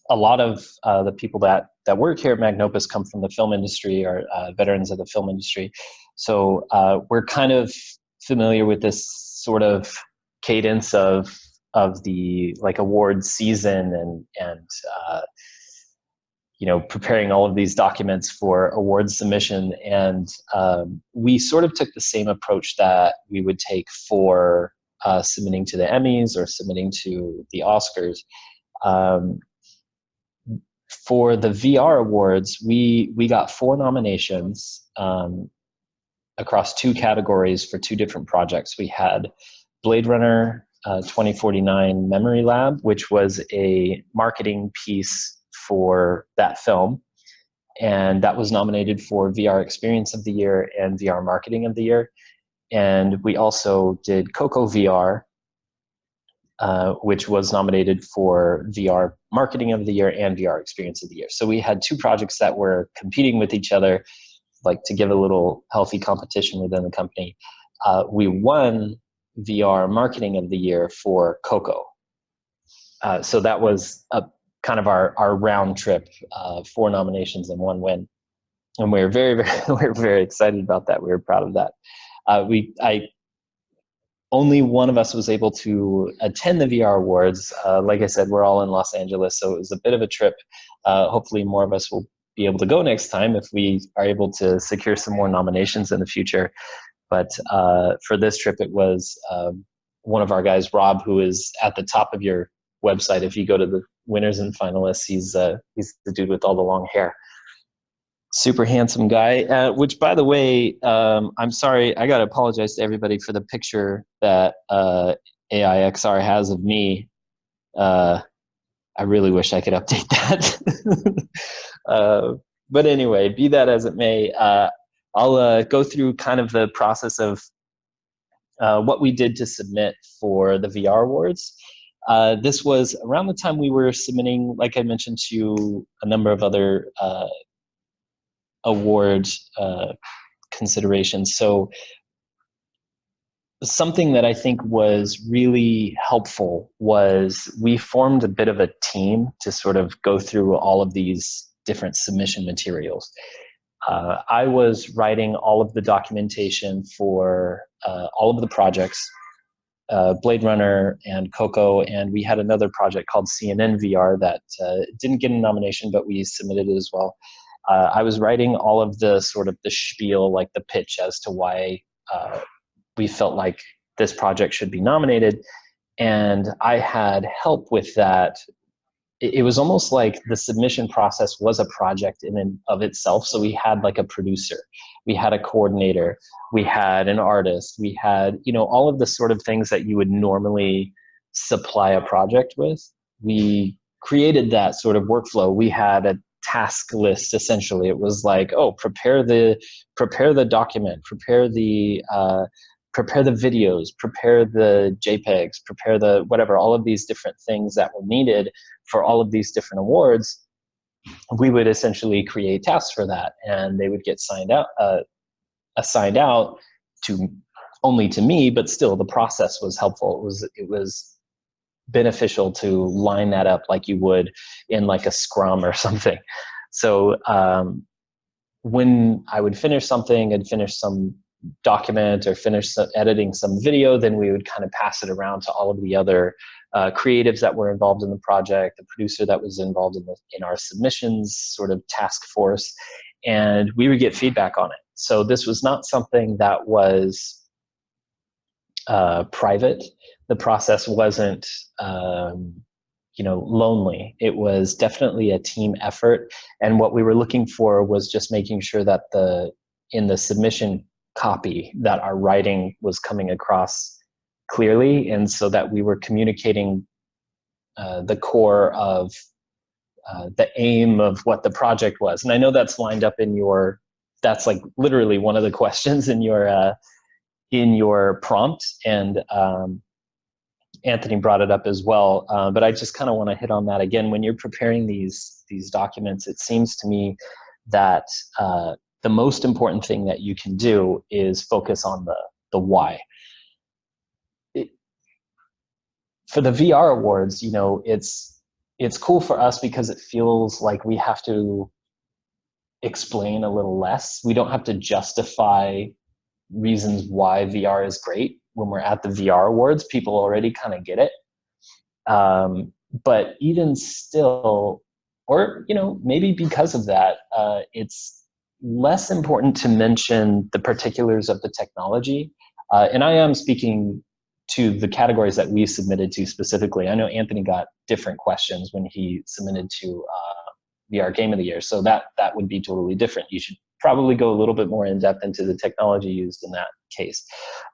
a lot of the people that work here at Magnopus come from the film industry, or veterans of the film industry. So we're kind of familiar with this sort of cadence of the like awards season and you know, preparing all of these documents for award submission. And we sort of took the same approach that we would take for submitting to the Emmys or submitting to the Oscars. For the VR awards, we got 4 nominations across 2 categories for 2 different projects. We had Blade Runner 2049 Memory Lab, which was a marketing piece for that film, and that was nominated for VR Experience of the Year and VR Marketing of the Year. And we also did Coco VR, which was nominated for VR Marketing of the Year and VR Experience of the Year. So we had 2 projects that were competing with each other, like to give a little healthy competition within the company. We won VR Marketing of the Year for Coco. So that was kind of our round trip, 4 nominations and 1 win. And we were we're very excited about that. We were proud of that. Only one of us was able to attend the VR Awards. Like I said, we're all in Los Angeles, so it was a bit of a trip. Hopefully more of us will be able to go next time if we are able to secure some more nominations in the future. But for this trip, it was one of our guys, Rob, who is at the top of your website. If you go to the winners and finalists, he's the dude with all the long hair. Super handsome guy, which, by the way, I'm sorry, I gotta apologize to everybody for the picture that AIXR has of me. I really wish I could update that. But anyway, be that as it may, I'll go through kind of the process of what we did to submit for the VR Awards. This was around the time we were submitting, like I mentioned, to a number of other award considerations. So something that I think was really helpful was we formed a bit of a team to sort of go through all of these different submission materials. I was writing all of the documentation for all of the projects, Blade Runner and Coco, and we had another project called CNN VR that didn't get a nomination, but we submitted it as well. I was writing all of the sort of the spiel, like the pitch as to why we felt like this project should be nominated. And I had help with that. It was almost like the submission process was a project in and of itself. So we had like a producer, we had a coordinator, we had an artist, we had, you know, all of the sort of things that you would normally supply a project with. We created that sort of workflow. We had a task list, essentially. It was like, oh, prepare the document, prepare the videos, prepare the JPEGs, prepare the whatever, all of these different things that were needed for all of these different awards. we would essentially create tasks for that, and they would get assigned out to only to me, but still the process was helpful. It was beneficial to line that up like you would in like a Scrum or something. So when I would finish something and finish some document or finish editing some video, then we would kind of pass it around to all of the other creatives that were involved in the project, the producer that was involved in our submissions sort of task force, and we would get feedback on it. So this was not something that was private. The process wasn't lonely. It was definitely a team effort, and what we were looking for was just making sure that in the submission copy that our writing was coming across clearly, and so that we were communicating the core of the aim of what the project was. And I know that's lined up that's like literally one of the questions in your prompt, and Anthony brought it up as well, but I just kind of want to hit on that again. When you're preparing these documents, it seems to me that the most important thing that you can do is focus on the why. For the VR awards, it's cool for us because it feels like we have to explain a little less. We don't have to justify reasons why VR is great. When we're at the VR awards, people already kind of get it. But even still, or maybe because of that, it's less important to mention the particulars of the technology. And I am speaking to the categories that we submitted to specifically. I know Anthony got different questions when he submitted to VR Game of the Year, so that would be totally different. You should probably go a little bit more in depth into the technology used in that case.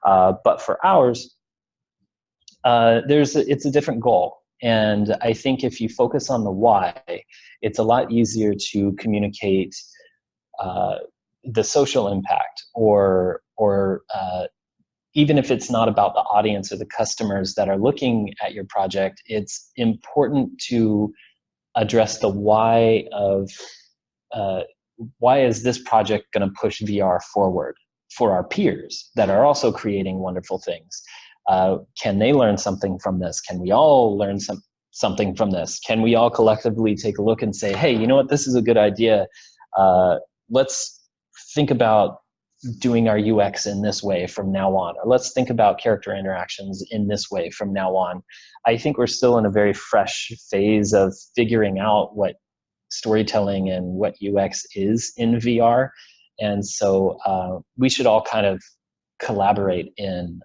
But for ours, it's a different goal. And I think if you focus on the why, it's a lot easier to communicate the social impact, or even if it's not about the audience or the customers that are looking at your project, it's important to address the why of why is this project going to push VR forward for our peers that are also creating wonderful things? Can they learn something from this? Can we all learn something from this? Can we all collectively take a look and say, hey, you know what, this is a good idea. Let's think about doing our UX in this way from now on, or let's think about character interactions in this way from now on. I think we're still in a very fresh phase of figuring out what storytelling and what UX is in VR. And so we should all kind of collaborate in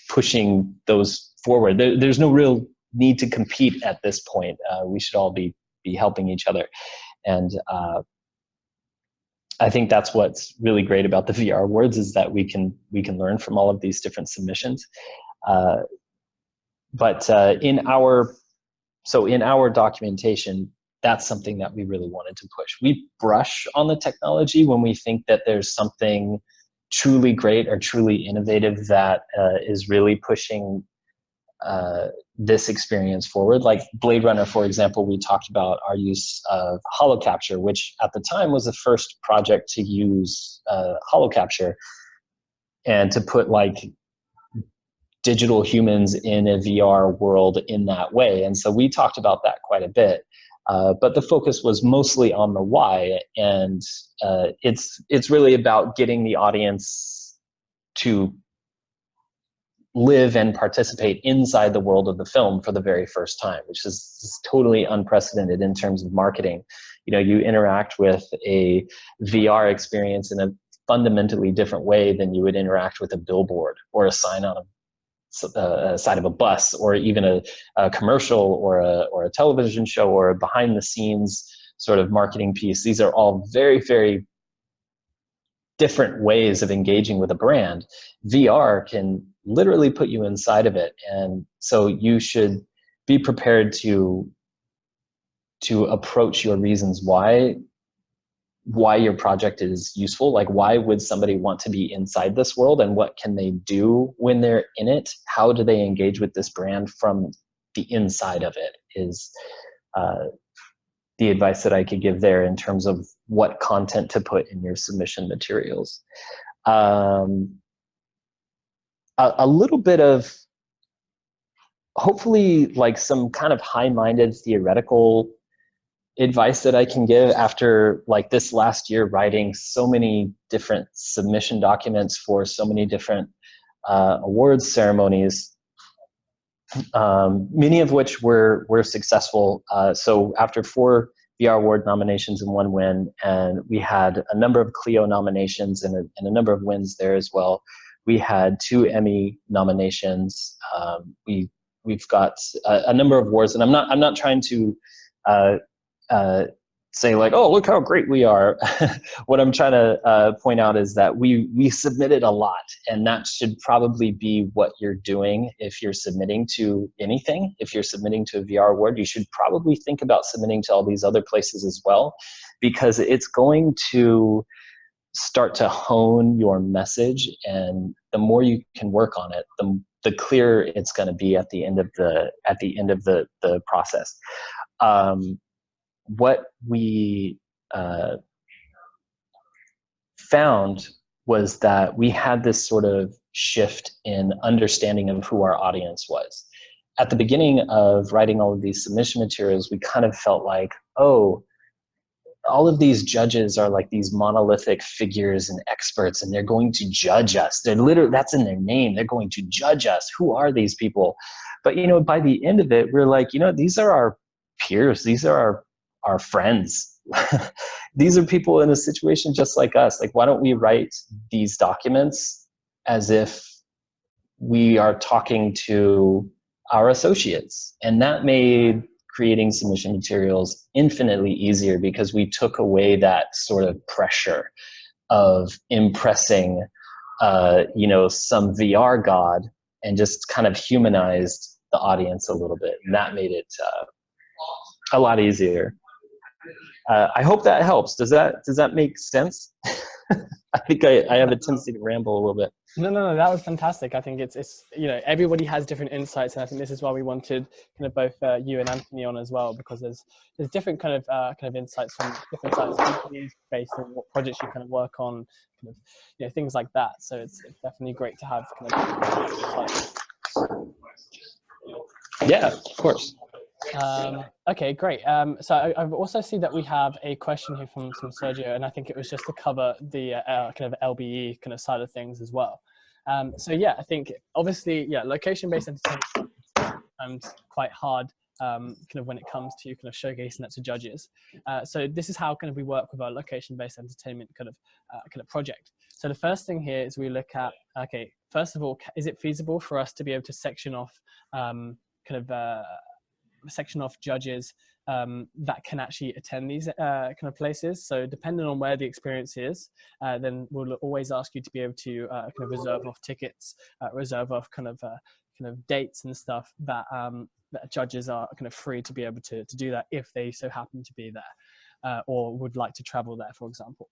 pushing those forward. There's no real need to compete at this point. We should all be helping each other. And I think that's what's really great about the VR awards, is that we can learn from all of these different submissions. But in our documentation, that's something that we really wanted to push. We brush on the technology when we think that there's something truly great or truly innovative that is really pushing this experience forward. Like Blade Runner, for example, we talked about our use of holocapture, which at the time was the first project to use holocapture and to put like digital humans in a VR world in that way. And so we talked about that quite a bit. But the focus was mostly on the why, and it's really about getting the audience to live and participate inside the world of the film for the very first time, which is totally unprecedented in terms of marketing. You interact with a VR experience in a fundamentally different way than you would interact with a billboard or a sign on a side of a bus, or even a commercial or a television show or a behind the scenes sort of marketing piece. These are all very, very different ways of engaging with a brand. VR can literally put you inside of it. And so you should be prepared to approach your reasons why your project is useful. Like, why would somebody want to be inside this world, and what can they do when they're in it? How do they engage with this brand from the inside of it? the advice that I could give there in terms of what content to put in your submission materials. A little bit of, hopefully, like some kind of high-minded theoretical advice that I can give after like this last year writing so many different submission documents for so many different awards ceremonies, many of which were successful. So after 4 VR Award nominations and 1 win, and we had a number of Clio nominations and a number of wins there as well. We had 2 Emmy nominations. We've got a number of awards, and I'm not trying to say like, oh, look how great we are. What I'm trying to point out is that we submitted a lot, and that should probably be what you're doing if you're submitting to anything. If you're submitting to a VR award, you should probably think about submitting to all these other places as well, because it's going to start to hone your message, and the more you can work on it, the clearer it's going to be at the end of the process. What we found was that we had this sort of shift in understanding of who our audience was. At the beginning of writing all of these submission materials, we kind of felt like, oh, all of these judges are like these monolithic figures and experts, and they're going to judge us. They're literally, that's in their name. They're going to judge us. Who are these people? But, you know, by the end of it, we're like, you know, these are our peers. These are our friends. These are people in a situation just like us. Like, why don't we write these documents as if we are talking to our associates? And that made creating submission materials infinitely easier, because we took away that sort of pressure of impressing, you know, some VR god, and just kind of humanized the audience a little bit. And that made it a lot easier. I hope that helps. Does that make sense? I think I have a tendency to ramble a little bit. No, that was fantastic. I think it's you know, everybody has different insights, and I think this is why we wanted kind of both you and Anthony on as well, because there's different kind of insights from different sides of companies based on what projects you kind of work on, kind of, you know, things like that. So it's definitely great to have kind of. Yeah, of course. Okay, great. So I've also seen that we have a question here from Sergio, and I think it was just to cover the kind of LBE kind of side of things as well. So yeah, I think obviously, yeah, location-based entertainment is quite hard kind of when it comes to kind of showcasing that to judges. So this is how kind of we work with our location-based entertainment kind of project. So the first thing here is we look at, okay, first of all, is it feasible for us to be able to section off section off judges that can actually attend these kind of places. So depending on where the experience is, then we'll always ask you to be able to kind of reserve off tickets, reserve off kind of dates and stuff that that judges are kind of free to be able to do that if they so happen to be there or would like to travel there, for example.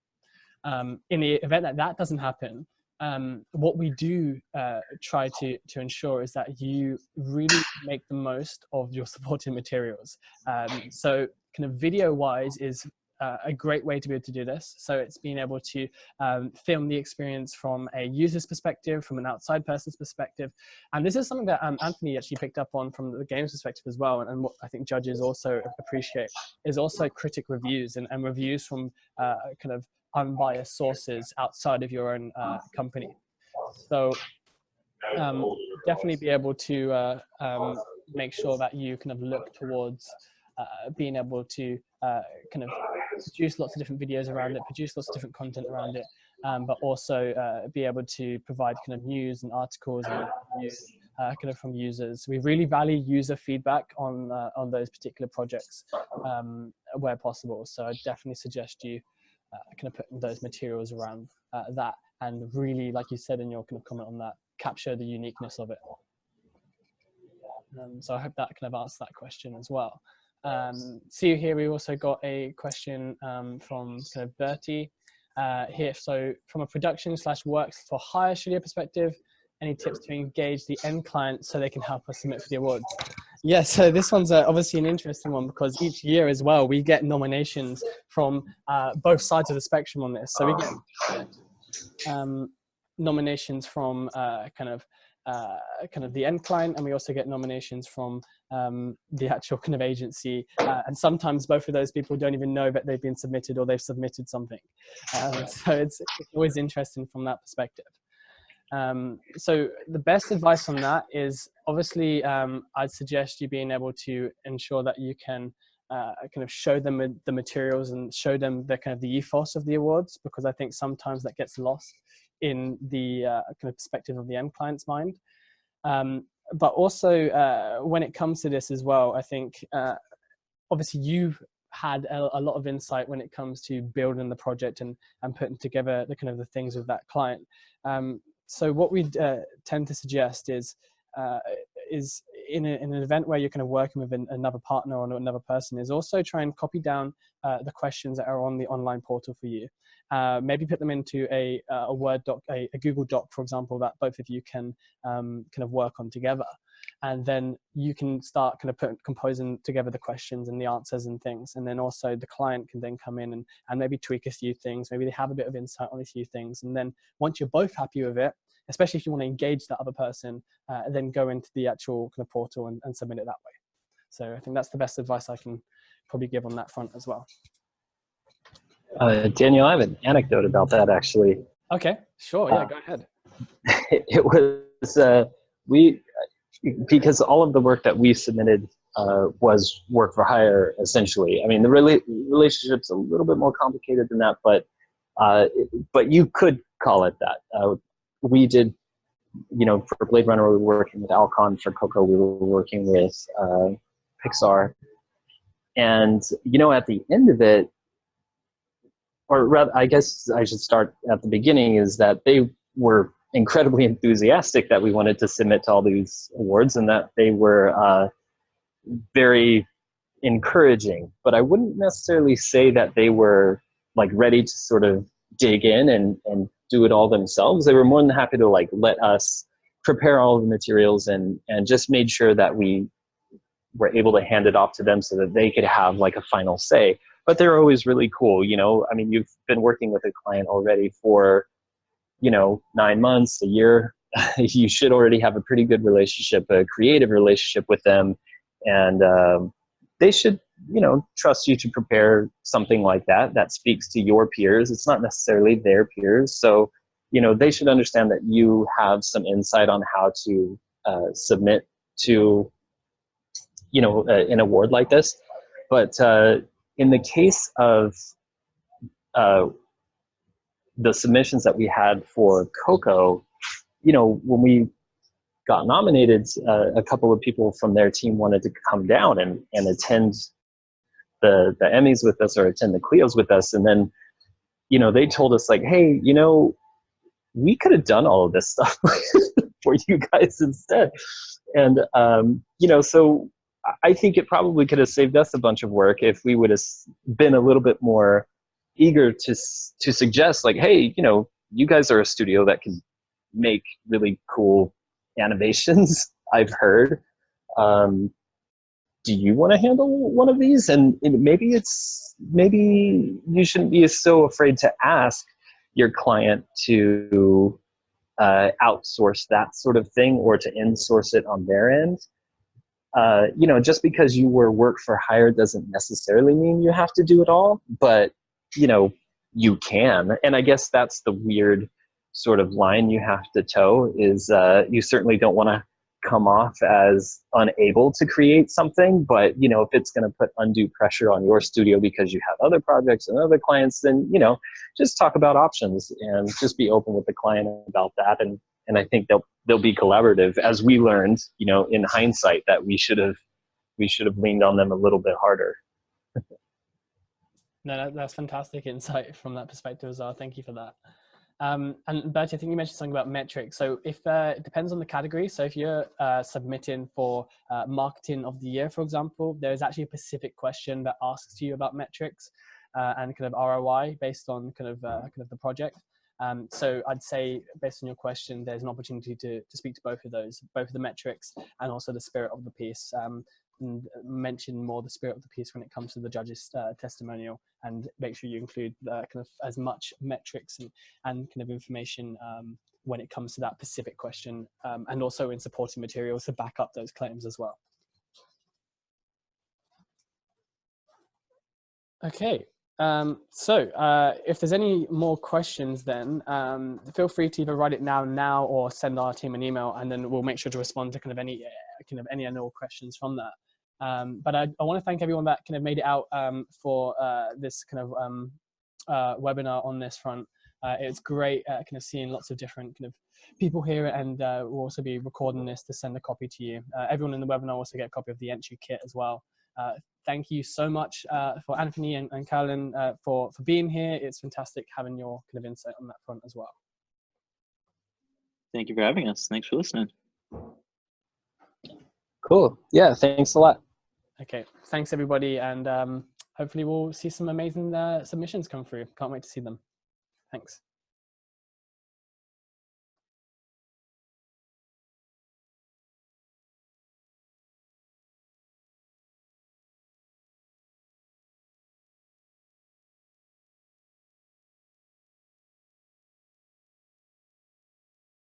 In the event that that doesn't happen, what we do try to ensure is that you really make the most of your supporting materials. So kind of video wise is a great way to be able to do this. So it's being able to film the experience from a user's perspective, from an outside person's perspective. And this is something that Anthony actually picked up on from the game's perspective as well. And what I think judges also appreciate is also critic reviews and reviews from kind of unbiased sources outside of your own company. So definitely be able to make sure that you kind of look towards being able to kind of produce lots of different videos around it, produce lots of different content around it, but also be able to provide kind of news and articles and news kind of from users. We really value user feedback on those particular projects where possible. So I definitely suggest you kind of putting those materials around that, and really, like you said in your kind of comment on that, capture the uniqueness of it. So I hope that kind of answers that question as well. See here, we also got a question from kind of Bertie here. So from a production / works for hire studio perspective, any tips to engage the end client so they can help us submit for the awards? Yeah, so this one's obviously an interesting one because each year as well, we get nominations from both sides of the spectrum on this. So we get nominations from kind of the end client, and we also get nominations from the actual kind of agency. And sometimes both of those people don't even know that they've been submitted or they've submitted something. So it's always interesting from that perspective. So the best advice on that is obviously I'd suggest you being able to ensure that you can kind of show them the materials and show them the kind of the ethos of the awards, because I think sometimes that gets lost in the kind of perspective of the end client's mind. But also when it comes to this as well, I think obviously you've had a lot of insight when it comes to building the project and putting together the kind of the things with that client. So what we tend to suggest is in an event where you're kind of working with another partner or another person, is also try and copy down the questions that are on the online portal for you. Maybe put them into a Word doc, a Google Doc, for example, that both of you can kind of work on together. And then you can start kind of composing together the questions and the answers and things. And then also the client can then come in and maybe tweak a few things. Maybe they have a bit of insight on a few things. And then once you're both happy with it, especially if you want to engage that other person, then go into the actual kind of portal and submit it that way. So I think that's the best advice I can probably give on that front as well. Daniel, I have an anecdote about that actually. Okay, sure. Yeah, go ahead. It was, because all of the work that we submitted was work for hire, essentially. I mean, the relationship's a little bit more complicated than that, but you could call it that. We did, for Blade Runner, we were working with Alcon. For Coco, we were working with Pixar. And, at the end of it, or rather, I guess I should start at the beginning, is that they were incredibly enthusiastic that we wanted to submit to all these awards, and that they were very encouraging. But I wouldn't necessarily say that they were like ready to sort of dig in and do it all themselves. They were more than happy to like let us prepare all of the materials and just made sure that we were able to hand it off to them so that they could have like a final say. But they're always really cool. I mean, you've been working with a client already for 9 months, a year. You should already have a pretty good relationship, a creative relationship with them. And they should, trust you to prepare something like that speaks to your peers. It's not necessarily their peers. So, they should understand that you have some insight on how to submit to, an award like this. But in the case of the submissions that we had for Coco, when we got nominated, a couple of people from their team wanted to come down and attend the Emmys with us or attend the Clios with us. And then, they told us like, hey, we could have done all of this stuff for you guys instead. And, so I think it probably could have saved us a bunch of work if we would have been a little bit more eager to suggest like, hey, you guys are a studio that can make really cool animations, I've heard. Do you want to handle one of these? And maybe you shouldn't be so afraid to ask your client to outsource that sort of thing or to insource it on their end. Just because you were work for hire doesn't necessarily mean you have to do it all, but you can. And I guess that's the weird sort of line you have to toe is you certainly don't want to come off as unable to create something, but if it's going to put undue pressure on your studio because you have other projects and other clients, then just talk about options and just be open with the client about that. And I think they'll be collaborative, as we learned in hindsight that we should have leaned on them a little bit harder. No, that's fantastic insight from that perspective as well. Thank you for that. And Bertie, I think you mentioned something about metrics. So if it depends on the category. So if you're submitting for marketing of the year, for example, there is actually a specific question that asks you about metrics and kind of ROI based on kind of the project. So I'd say, based on your question, there's an opportunity to speak to both of those, both of the metrics and also the spirit of the piece, and mention more the spirit of the piece when it comes to the judge's testimonial, and make sure you include kind of as much metrics and kind of information when it comes to that specific question, and also in supporting materials to back up those claims as well. Okay, so if there's any more questions, then feel free to either write it now or send our team an email, and then we'll make sure to respond to kind of any and all questions from that. But I want to thank everyone that kind of made it out for this kind of webinar on this front. It's great kind of seeing lots of different kind of people here, and we'll also be recording this to send a copy to you. Everyone in the webinar will also get a copy of the entry kit as well. Thank you so much for Anthony and Carolyn for being here. It's fantastic having your kind of insight on that front as well. Thank you for having us. Thanks for listening. Cool. Yeah, thanks a lot. Okay, thanks everybody, and hopefully we'll see some amazing submissions come through. Can't wait to see them. Thanks.